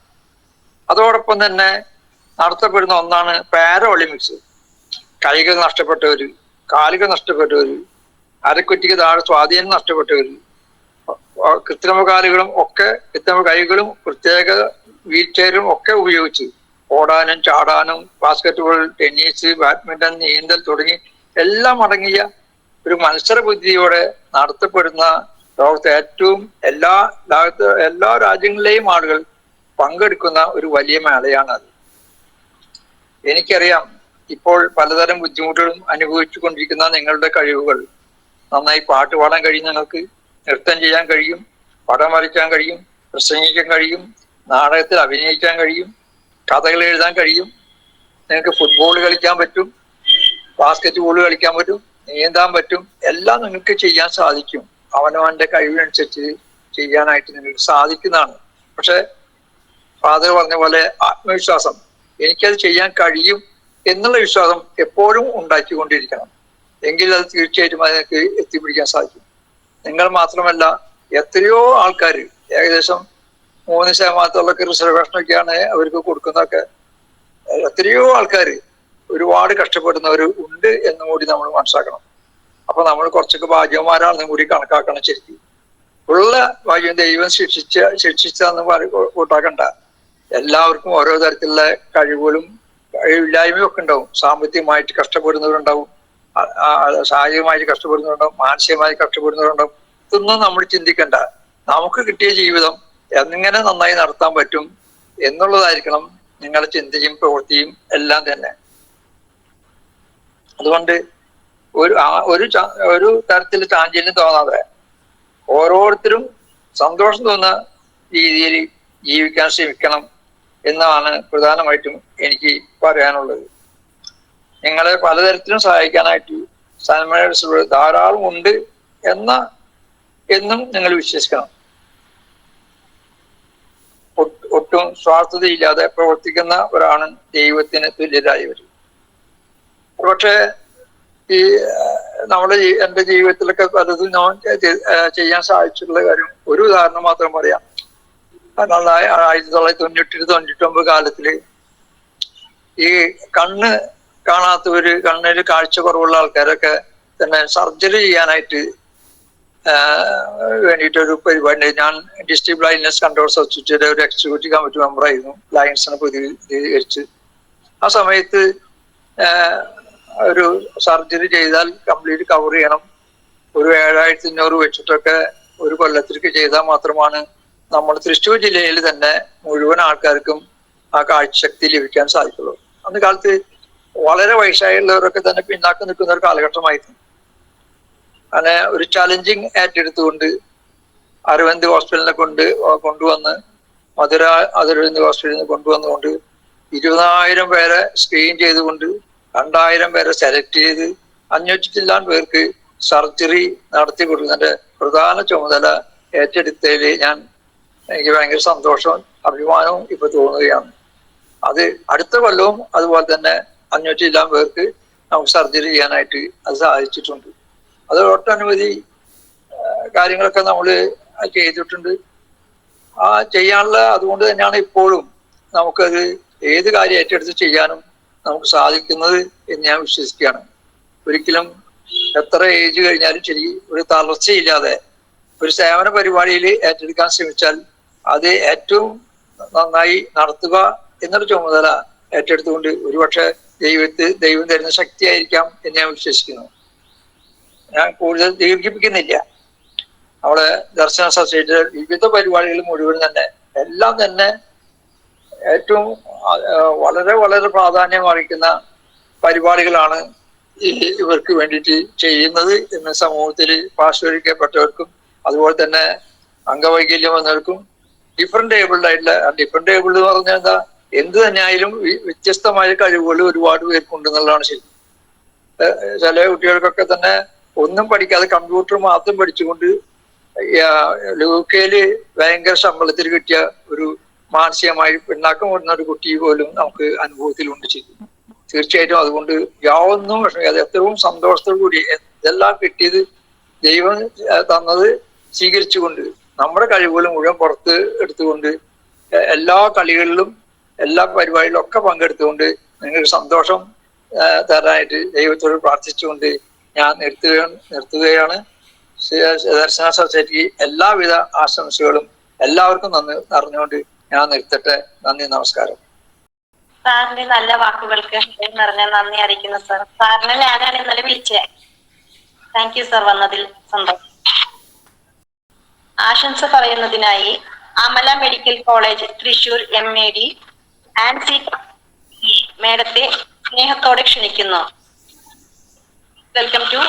അതോടൊപ്പം തന്നെ നടത്തപ്പെടുന്ന ഒന്നാണ് പാരാ ഒളിമ്പിക്സ്. കൈകൾ നഷ്ടപ്പെട്ടവര്, കാലുകൾ നഷ്ടപ്പെട്ടവര്, അരക്കുറ്റിക്ക് താഴെ സ്വാധീനം നഷ്ടപ്പെട്ടവര്, കൃത്രിമ കാലുകളും ഒക്കെ കൃത്രിമ കൈകളും പ്രത്യേക വീൽ ചെയറും ഒക്കെ ഉപയോഗിച്ച് ഓടാനും ചാടാനും ബാസ്കറ്റ് ബോൾ, ടെന്നീസ്, ബാഡ്മിന്റൺ, നീന്തൽ തുടങ്ങി എല്ലാം അടങ്ങിയ ഒരു മത്സര ബുദ്ധിയോടെ നടത്തപ്പെടുന്ന ലോകത്തെ ഏറ്റവും എല്ലാ രാജ്യങ്ങളിലെയും ആളുകൾ പങ്കെടുക്കുന്ന ഒരു വലിയ മേളയാണ് അത്. എനിക്കറിയാം ഇപ്പോൾ പലതരം ബുദ്ധിമുട്ടുകളും അനുഭവിച്ചു കൊണ്ടിരിക്കുന്ന നിങ്ങളുടെ കഴിവുകൾ. നന്നായി പാട്ട് പാടാൻ കഴിയും, നിങ്ങൾക്ക് നൃത്തം ചെയ്യാൻ കഴിയും, പടം വരയ്ക്കാൻ കഴിയും, പ്രസംഗിക്കാൻ കഴിയും, നാടകത്തിൽ അഭിനയിക്കാൻ കഴിയും, കഥകൾ എഴുതാൻ കഴിയും, നിങ്ങൾക്ക് ഫുട്ബോൾ കളിക്കാൻ പറ്റും, ബാസ്കറ്റ് ബോൾ കളിക്കാൻ പറ്റും, നീന്താൻ പറ്റും. എല്ലാം നിങ്ങൾക്ക് ചെയ്യാൻ സാധിക്കും. അവനവന്റെ കഴിവിനനുസരിച്ച് ചെയ്യാനായിട്ട് നിങ്ങൾക്ക് സാധിക്കുന്നതാണ്. പക്ഷെ ഫാദർ പറഞ്ഞ പോലെ ആത്മവിശ്വാസം, എനിക്കത് ചെയ്യാൻ കഴിയും എന്നുള്ള വിശ്വാസം എപ്പോഴും ഉണ്ടാക്കിക്കൊണ്ടിരിക്കണം. എങ്കിൽ അത് തീർച്ചയായിട്ടും അതിനൊക്കെ എത്തിപ്പിടിക്കാൻ സാധിക്കും. നിങ്ങൾ മാത്രമല്ല, എത്രയോ ആൾക്കാർ, ഏകദേശം 3% റിസർവേഷനൊക്കെയാണ് അവർക്ക് കൊടുക്കുന്നതൊക്കെ. എത്രയോ ആൾക്കാർ ഒരുപാട് കഷ്ടപ്പെടുന്നവർ ഉണ്ട് എന്നും കൂടി നമ്മൾ മനസ്സിലാക്കണം. അപ്പൊ നമ്മൾ കുറച്ചൊക്കെ ഭാഗ്യവന്മാരാണെന്നും കൂടി കണക്കാക്കണം. ശരിക്കും ഉള്ള ഭാഗ്യം ദൈവം ശിക്ഷിച്ചെന്ന് കൂട്ടാക്കണ്ട. എല്ലാവർക്കും ഓരോ തരത്തിലുള്ള കഴിവുകളും കഴിവില്ലായ്മയും ഒക്കെ ഉണ്ടാവും. സാമ്പത്തികമായിട്ട് കഷ്ടപ്പെടുന്നവരുണ്ടാവും, ശാരീരികമായിട്ട് കഷ്ടപ്പെടുന്നവരുണ്ടാവും, മാനസികമായി കഷ്ടപ്പെടുന്നവരുണ്ടാവും. ഇതൊന്നും നമ്മൾ ചിന്തിക്കണ്ട. നമുക്ക് കിട്ടിയ ജീവിതം എങ്ങനെ നന്നായി നടത്താൻ പറ്റും എന്നുള്ളതായിരിക്കണം നിങ്ങളുടെ ചിന്തയും പ്രവൃത്തിയും എല്ലാം തന്നെ. അതുകൊണ്ട് ഒരു തരത്തിൽ ചാഞ്ചല്യം തോന്നാതെ ഓരോരുത്തരും സന്തോഷം തോന്നുന്ന രീതിയിൽ ജീവിക്കാൻ ശ്രമിക്കണം എന്നാണ് പ്രധാനമായിട്ടും എനിക്ക് പറയാനുള്ളത്. നിങ്ങളെ പലതരത്തിലും സഹായിക്കാനായിട്ട് സന്മനസ്സുകൾ ധാരാളം ഉണ്ട് എന്നും നിങ്ങൾ വിശ്വസിക്കണം. ഒട്ടും സ്വാർത്ഥതയില്ലാതെ പ്രവർത്തിക്കുന്നവരാണ് ദൈവത്തിന് തുല്യരായവർ. പക്ഷെ ഈ എൻ്റെ ജീവിതത്തിലൊക്കെ പലതും ഞാൻ ചെയ്യാൻ സാധിച്ചിട്ടുള്ള കാര്യം ഒരു ഉദാഹരണം മാത്രം പറയാം. 1998-99 കാലത്തില് ഈ കണ്ണ് കാണാത്തവര്, കണ്ണിൽ കാഴ്ച കുറവുള്ള ആൾക്കാരൊക്കെ തന്നെ സർജറി ചെയ്യാനായിട്ട് വേണ്ടിയിട്ടൊരു പരിപാടി. ഞാൻ ഡിസ്ട്രിക്ട് ബ്ലൈൻഡ്നെസ് കൺട്രോൾ സൊസൈറ്റിയുടെ ഒരു എക്സിക്യൂട്ടീവ് കമ്മിറ്റി മെമ്പറായിരുന്നു, ലയൺസിനെ പ്രതിനിധീകരിച്ച്. ആ സമയത്ത് ഒരു സർജറി ചെയ്താൽ കംപ്ലീറ്റ് കവർ ചെയ്യണം. ഒരു 7500 വെച്ചിട്ടൊക്കെ ഒരു കൊല്ലത്തിലേക്ക് ചെയ്താൽ മാത്രമാണ് നമ്മൾ തൃശ്ശൂർ ജില്ലയിൽ തന്നെ മുഴുവൻ ആൾക്കാർക്കും ആ കാഴ്ചശക്തി ലഭിക്കാൻ സാധിക്കുള്ളൂ. അന്ന് കാലത്ത് വളരെ വയസ്സായുള്ളവരൊക്കെ തന്നെ പിന്നാക്കം നിൽക്കുന്ന ഒരു കാലഘട്ടമായിരുന്നു. അങ്ങനെ ഒരു ചലഞ്ചിങ് ഏറ്റെടുത്തുകൊണ്ട് അരവിന്ദ് ഹോസ്പിറ്റലിനെ കൊണ്ടുവന്ന് മധുര അരവിന്ദ് ഹോസ്പിറ്റലിൽ നിന്ന് കൊണ്ടുവന്നുകൊണ്ട് 20,000 പേരെ സ്ക്രീൻ ചെയ്തുകൊണ്ട് 2,000 പേരെ സെലക്ട് ചെയ്ത് 500 ചില്ലാൻ പേർക്ക് സർജറി നടത്തി കൊടുക്കുന്നതിന്റെ പ്രധാന ചുമതല ഏറ്റെടുത്തതിൽ എനിക്ക് ഭയങ്കര സന്തോഷവും അഭിമാനവും ഇപ്പൊ തോന്നുകയാണ്. അത് അടുത്ത കൊല്ലവും അതുപോലെ തന്നെ 500 ചില്ലാൻ പേർക്ക് നമുക്ക് സർജറി ചെയ്യാനായിട്ട് അത് സാധിച്ചിട്ടുണ്ട്. അത് ഒട്ടനവധി കാര്യങ്ങളൊക്കെ നമ്മൾ ചെയ്തിട്ടുണ്ട്. ആ ചെയ്യാനുള്ള അതുകൊണ്ട് തന്നെയാണ് ഇപ്പോഴും നമുക്കത് ഏത് കാര്യം ഏറ്റെടുത്ത് ചെയ്യാനും നമുക്ക് സാധിക്കുന്നത് എന്ന് ഞാൻ വിശ്വസിക്കുകയാണ്. ഒരിക്കലും എത്ര ഏജ് കഴിഞ്ഞാലും ശരി ഒരു തളർച്ചയില്ലാതെ ഒരു സേവന പരിപാടിയിൽ ഏറ്റെടുക്കാൻ ശ്രമിച്ചാൽ അത് ഏറ്റവും നന്നായി നടത്തുക എന്നൊരു ചുമതല ഏറ്റെടുത്തുകൊണ്ട് ഒരുപക്ഷെ ദൈവം തരുന്ന ശക്തിയായിരിക്കാം എന്ന് ഞാൻ വിശ്വസിക്കുന്നു. ഞാൻ കൂടുതൽ ദീർഘിപ്പിക്കുന്നില്ല. അവിടെ ദർശന സൊസൈറ്റിയുടെ വിവിധ പരിപാടികൾ മുഴുവൻ തന്നെ എല്ലാം തന്നെ ഏറ്റവും വളരെ വളരെ പ്രാധാന്യം അർഹിക്കുന്ന പരിപാടികളാണ് ഇവർക്ക് വേണ്ടിയിട്ട് ചെയ്യുന്നത് എന്ന് സമൂഹത്തിൽ പാർശ്വവൽക്കരിക്കപ്പെട്ടവർക്കും അതുപോലെ തന്നെ അംഗവൈകല്യം വന്നവർക്കും ഡിഫറെന്റ് ഏബിൾഡ് ആയിട്ടുള്ള ഡിഫറെന്റ് ഏബിൾഡ് എന്ന് പറഞ്ഞാൽ എന്താ, എന്ത് തന്നെയായാലും വ്യത്യസ്തമായ കഴിവുകൾ ഒരുപാട് പേർക്കുണ്ടെന്നുള്ളതാണ് ശരി. ചില കുട്ടികൾക്കൊക്കെ തന്നെ ഒന്നും പഠിക്കാതെ കമ്പ്യൂട്ടർ മാത്രം പഠിച്ചുകൊണ്ട് യുകെയില് ഭയങ്കര ശമ്പളത്തിൽ കിട്ടിയ ഒരു മാനസികമായി പിന്നാക്കം വരുന്ന ഒരു കുട്ടി പോലും നമുക്ക് അനുഭവത്തിലുണ്ട് ചെയ്തു. തീർച്ചയായിട്ടും അതുകൊണ്ട് യാതൊന്നും വിഷമിക്കാതെ എത്രയും സന്തോഷത്തോടു കൂടി ഇതെല്ലാം കിട്ടിയത് ദൈവം തന്നത് സ്വീകരിച്ചുകൊണ്ട് നമ്മുടെ കഴിവുകൾ മുഴുവൻ പുറത്ത് എടുത്തുകൊണ്ട് എല്ലാ കളികളിലും എല്ലാ പരിപാടികളിലും ഒക്കെ പങ്കെടുത്തുകൊണ്ട് നിങ്ങൾക്ക് സന്തോഷം തരാനായിട്ട് ദൈവത്തോട് പ്രാർത്ഥിച്ചുകൊണ്ട് ഞാൻ നിർത്തുകയാണ്. ദർശന സൊസൈറ്റിക്ക് എല്ലാവിധ ആശംസകളും എല്ലാവർക്കും അറിഞ്ഞുകൊണ്ട് ഞാൻ നിർത്തട്ടെ. നന്ദി, നമസ്കാരം. സാറിന്റെ നല്ല വാക്കുകൾക്ക് നിറഞ്ഞ നന്ദി അറിയിക്കുന്നു സാർ. സാറിനെ ഞാനാണ് ഇന്നലെ വിളിച്ചത്. താങ്ക് യു സാർ, വന്നതിൽ സന്തോഷം. ആശംസ പറയുന്നതിനായി Amala medical college Thrissur MAD Ancy മേഡത്തെ സ്നേഹത്തോടെ ക്ഷണിക്കുന്നു. Welcome to.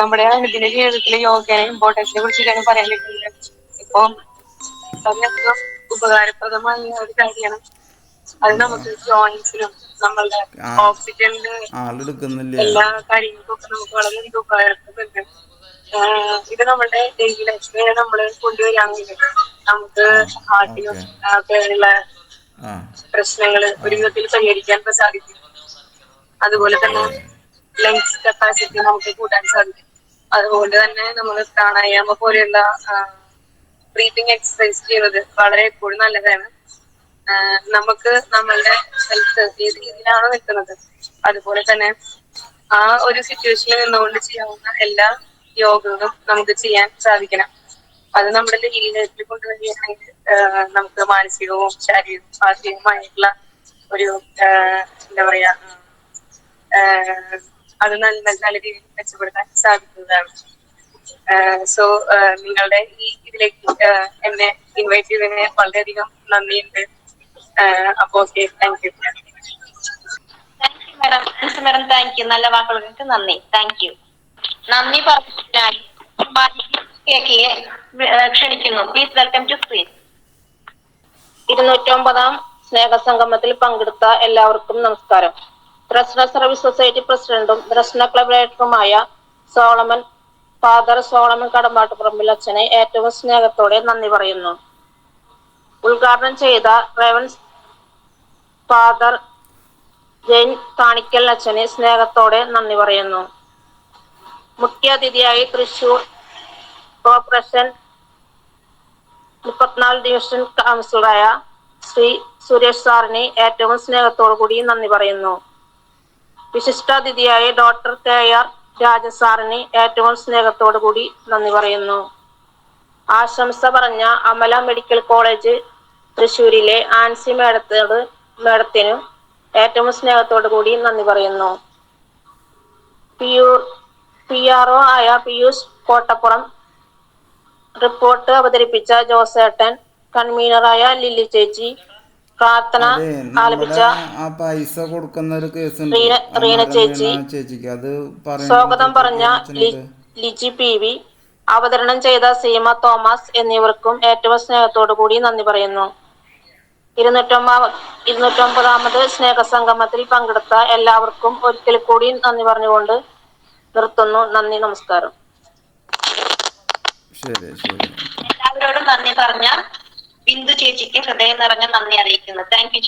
നമ്മുടെ അനുദിന ജീവിതത്തിലെ യോഗയുടെ ഇമ്പോർട്ടൻസിനെ കുറിച്ചിട്ടാണ് പറയാൻ പറ്റുന്നത്. ഇപ്പൊ വളരെയധികം ഉപകാരപ്രദമായ ഒരു കാര്യമാണ്. അത് നമുക്ക് ജോയിൻസിനും നമ്മളുടെ ഓക്സിജനില് എല്ലാ കാര്യങ്ങൾക്കും നമുക്ക് വളരെയധികം ഉപകാരപ്പെടുന്നുണ്ട്. ഇത് നമ്മളുടെ ഡെയിലി ലൈഫിൽ നമ്മൾ കൊണ്ടുവരികയാണെങ്കിൽ നമുക്ക് ഹാർട്ടിനും ഒക്കെയുള്ള പ്രശ്നങ്ങൾ ഒരു വിധത്തിൽ പരിഹരിക്കാൻ സാധിക്കും. അതുപോലെ തന്നെ ലങ്സ് കപ്പാസിറ്റി നമുക്ക് കൂട്ടാൻ സാധിക്കും. അതുപോലെ തന്നെ നമ്മൾ പ്രാണായാമം പോലെയുള്ള ബ്രീതിങ് എക്സസൈസ് ചെയ്യുന്നത് വളരെ എപ്പോഴും നല്ലതാണ്. നമുക്ക് നമ്മളുടെ ഹെൽത്ത് ഏത് രീതിയിലാണ് നിൽക്കുന്നത് അതുപോലെ തന്നെ ആ ഒരു സിറ്റുവേഷനിൽ നിന്നുകൊണ്ട് ചെയ്യാവുന്ന എല്ലാ യോഗകളും നമുക്ക് ചെയ്യാൻ സാധിക്കണം. അത് നമ്മുടെ ഡെയിലി ലൈഫിൽ കൊണ്ടുവരികയാണെങ്കിൽ നമുക്ക് മാനസികവും ശാരീരികവുമായിട്ടുള്ള ഒരു എന്താ പറയാ അത് നല്ല രീതിയിൽ മെച്ചപ്പെടുത്താൻ സാധിക്കുന്നതാണ്. സോ നിങ്ങളുടെ ഈ ഇതിലേക്ക് എന്നെ ഇൻവൈറ്റ് ചെയ്തതിന് വളരെയധികം നന്ദിയുണ്ട്. അപ്പൊ okay, thank you. Madam thank you. നല്ല വാക്കുകൾക്ക് നന്ദി. Thank you. നന്ദി പറഞ്ഞതിനായി ക്ഷണിക്കുന്നു. Please welcome to screen. 209 സ്നേഹസംഗമത്തിൽ പങ്കെടുത്ത എല്ലാവർക്കും നമസ്കാരം. ദർശന സർവീസ് സൊസൈറ്റി പ്രസിഡന്റും ദർശന ക്ലബ് ഡയറക്ടറുമായ ഫാദർ സോളമൻ കടമ്പാട്ടുപറമ്പിൽ അച്ഛനെ ഏറ്റവും സ്നേഹത്തോടെ നന്ദി പറയുന്നു. ഉദ്ഘാടനം ചെയ്ത റെവറൻഡ് ഫാദർ ജെയിൻ കാണിക്കൽ അച്ഛനെ സ്നേഹത്തോടെ നന്ദി പറയുന്നു. മുഖ്യാതിഥിയായി തൃശൂർ കോർപ്പറേഷൻ 34 ഡിവിഷൻ കൗൺസിലറായ ശ്രീ സുരേഷ് സാറിനെ ഏറ്റവും സ്നേഹത്തോടു കൂടി നന്ദി പറയുന്നു. വിശിഷ്ടാതിഥിയായി ഡോക്ടർ KR രാജസാറിന് ഏറ്റവും സ്നേഹത്തോടു കൂടി നന്ദി പറയുന്നു. ആശംസ പറഞ്ഞ അമല മെഡിക്കൽ കോളേജ് തൃശ്ശൂരിലെ ആൻസി മേഡത്തിനും ഏറ്റവും സ്നേഹത്തോടു കൂടി നന്ദി പറയുന്നു. PRO ആയ പീയൂഷ് കോട്ടപ്പുറം, റിപ്പോർട്ട് അവതരിപ്പിച്ച ജോസേട്ടൻ, കൺവീനറായ ലില്ലി ചേച്ചി, പ്രാർത്ഥന ആലപിച്ച ആ പൈസ കൊടുക്കുന്ന ഒരു കേസ് റീന ചേച്ചി, ചേച്ചിക്ക് അത് സ്വാഗതം പറഞ്ഞ ലിജി PV, അവതരണം ചെയ്ത സീമ തോമസ് എന്നിവർക്കും ഏറ്റവും സ്നേഹത്തോടു കൂടി നന്ദി പറയുന്നു. 209ാമത് സ്നേഹസംഗമത്തിൽ പങ്കെടുത്ത എല്ലാവർക്കും ഒരിക്കൽ കൂടി നന്ദി പറഞ്ഞുകൊണ്ട് നിർത്തുന്നു. നന്ദി, നമസ്കാരം. ശരി. എല്ലാവരോടും നന്ദി പറഞ്ഞ ബിന്ദു ചേച്ചിക്ക് ഹൃദയം നിറഞ്ഞ നന്ദി അറിയിക്കുന്നു. Thank you.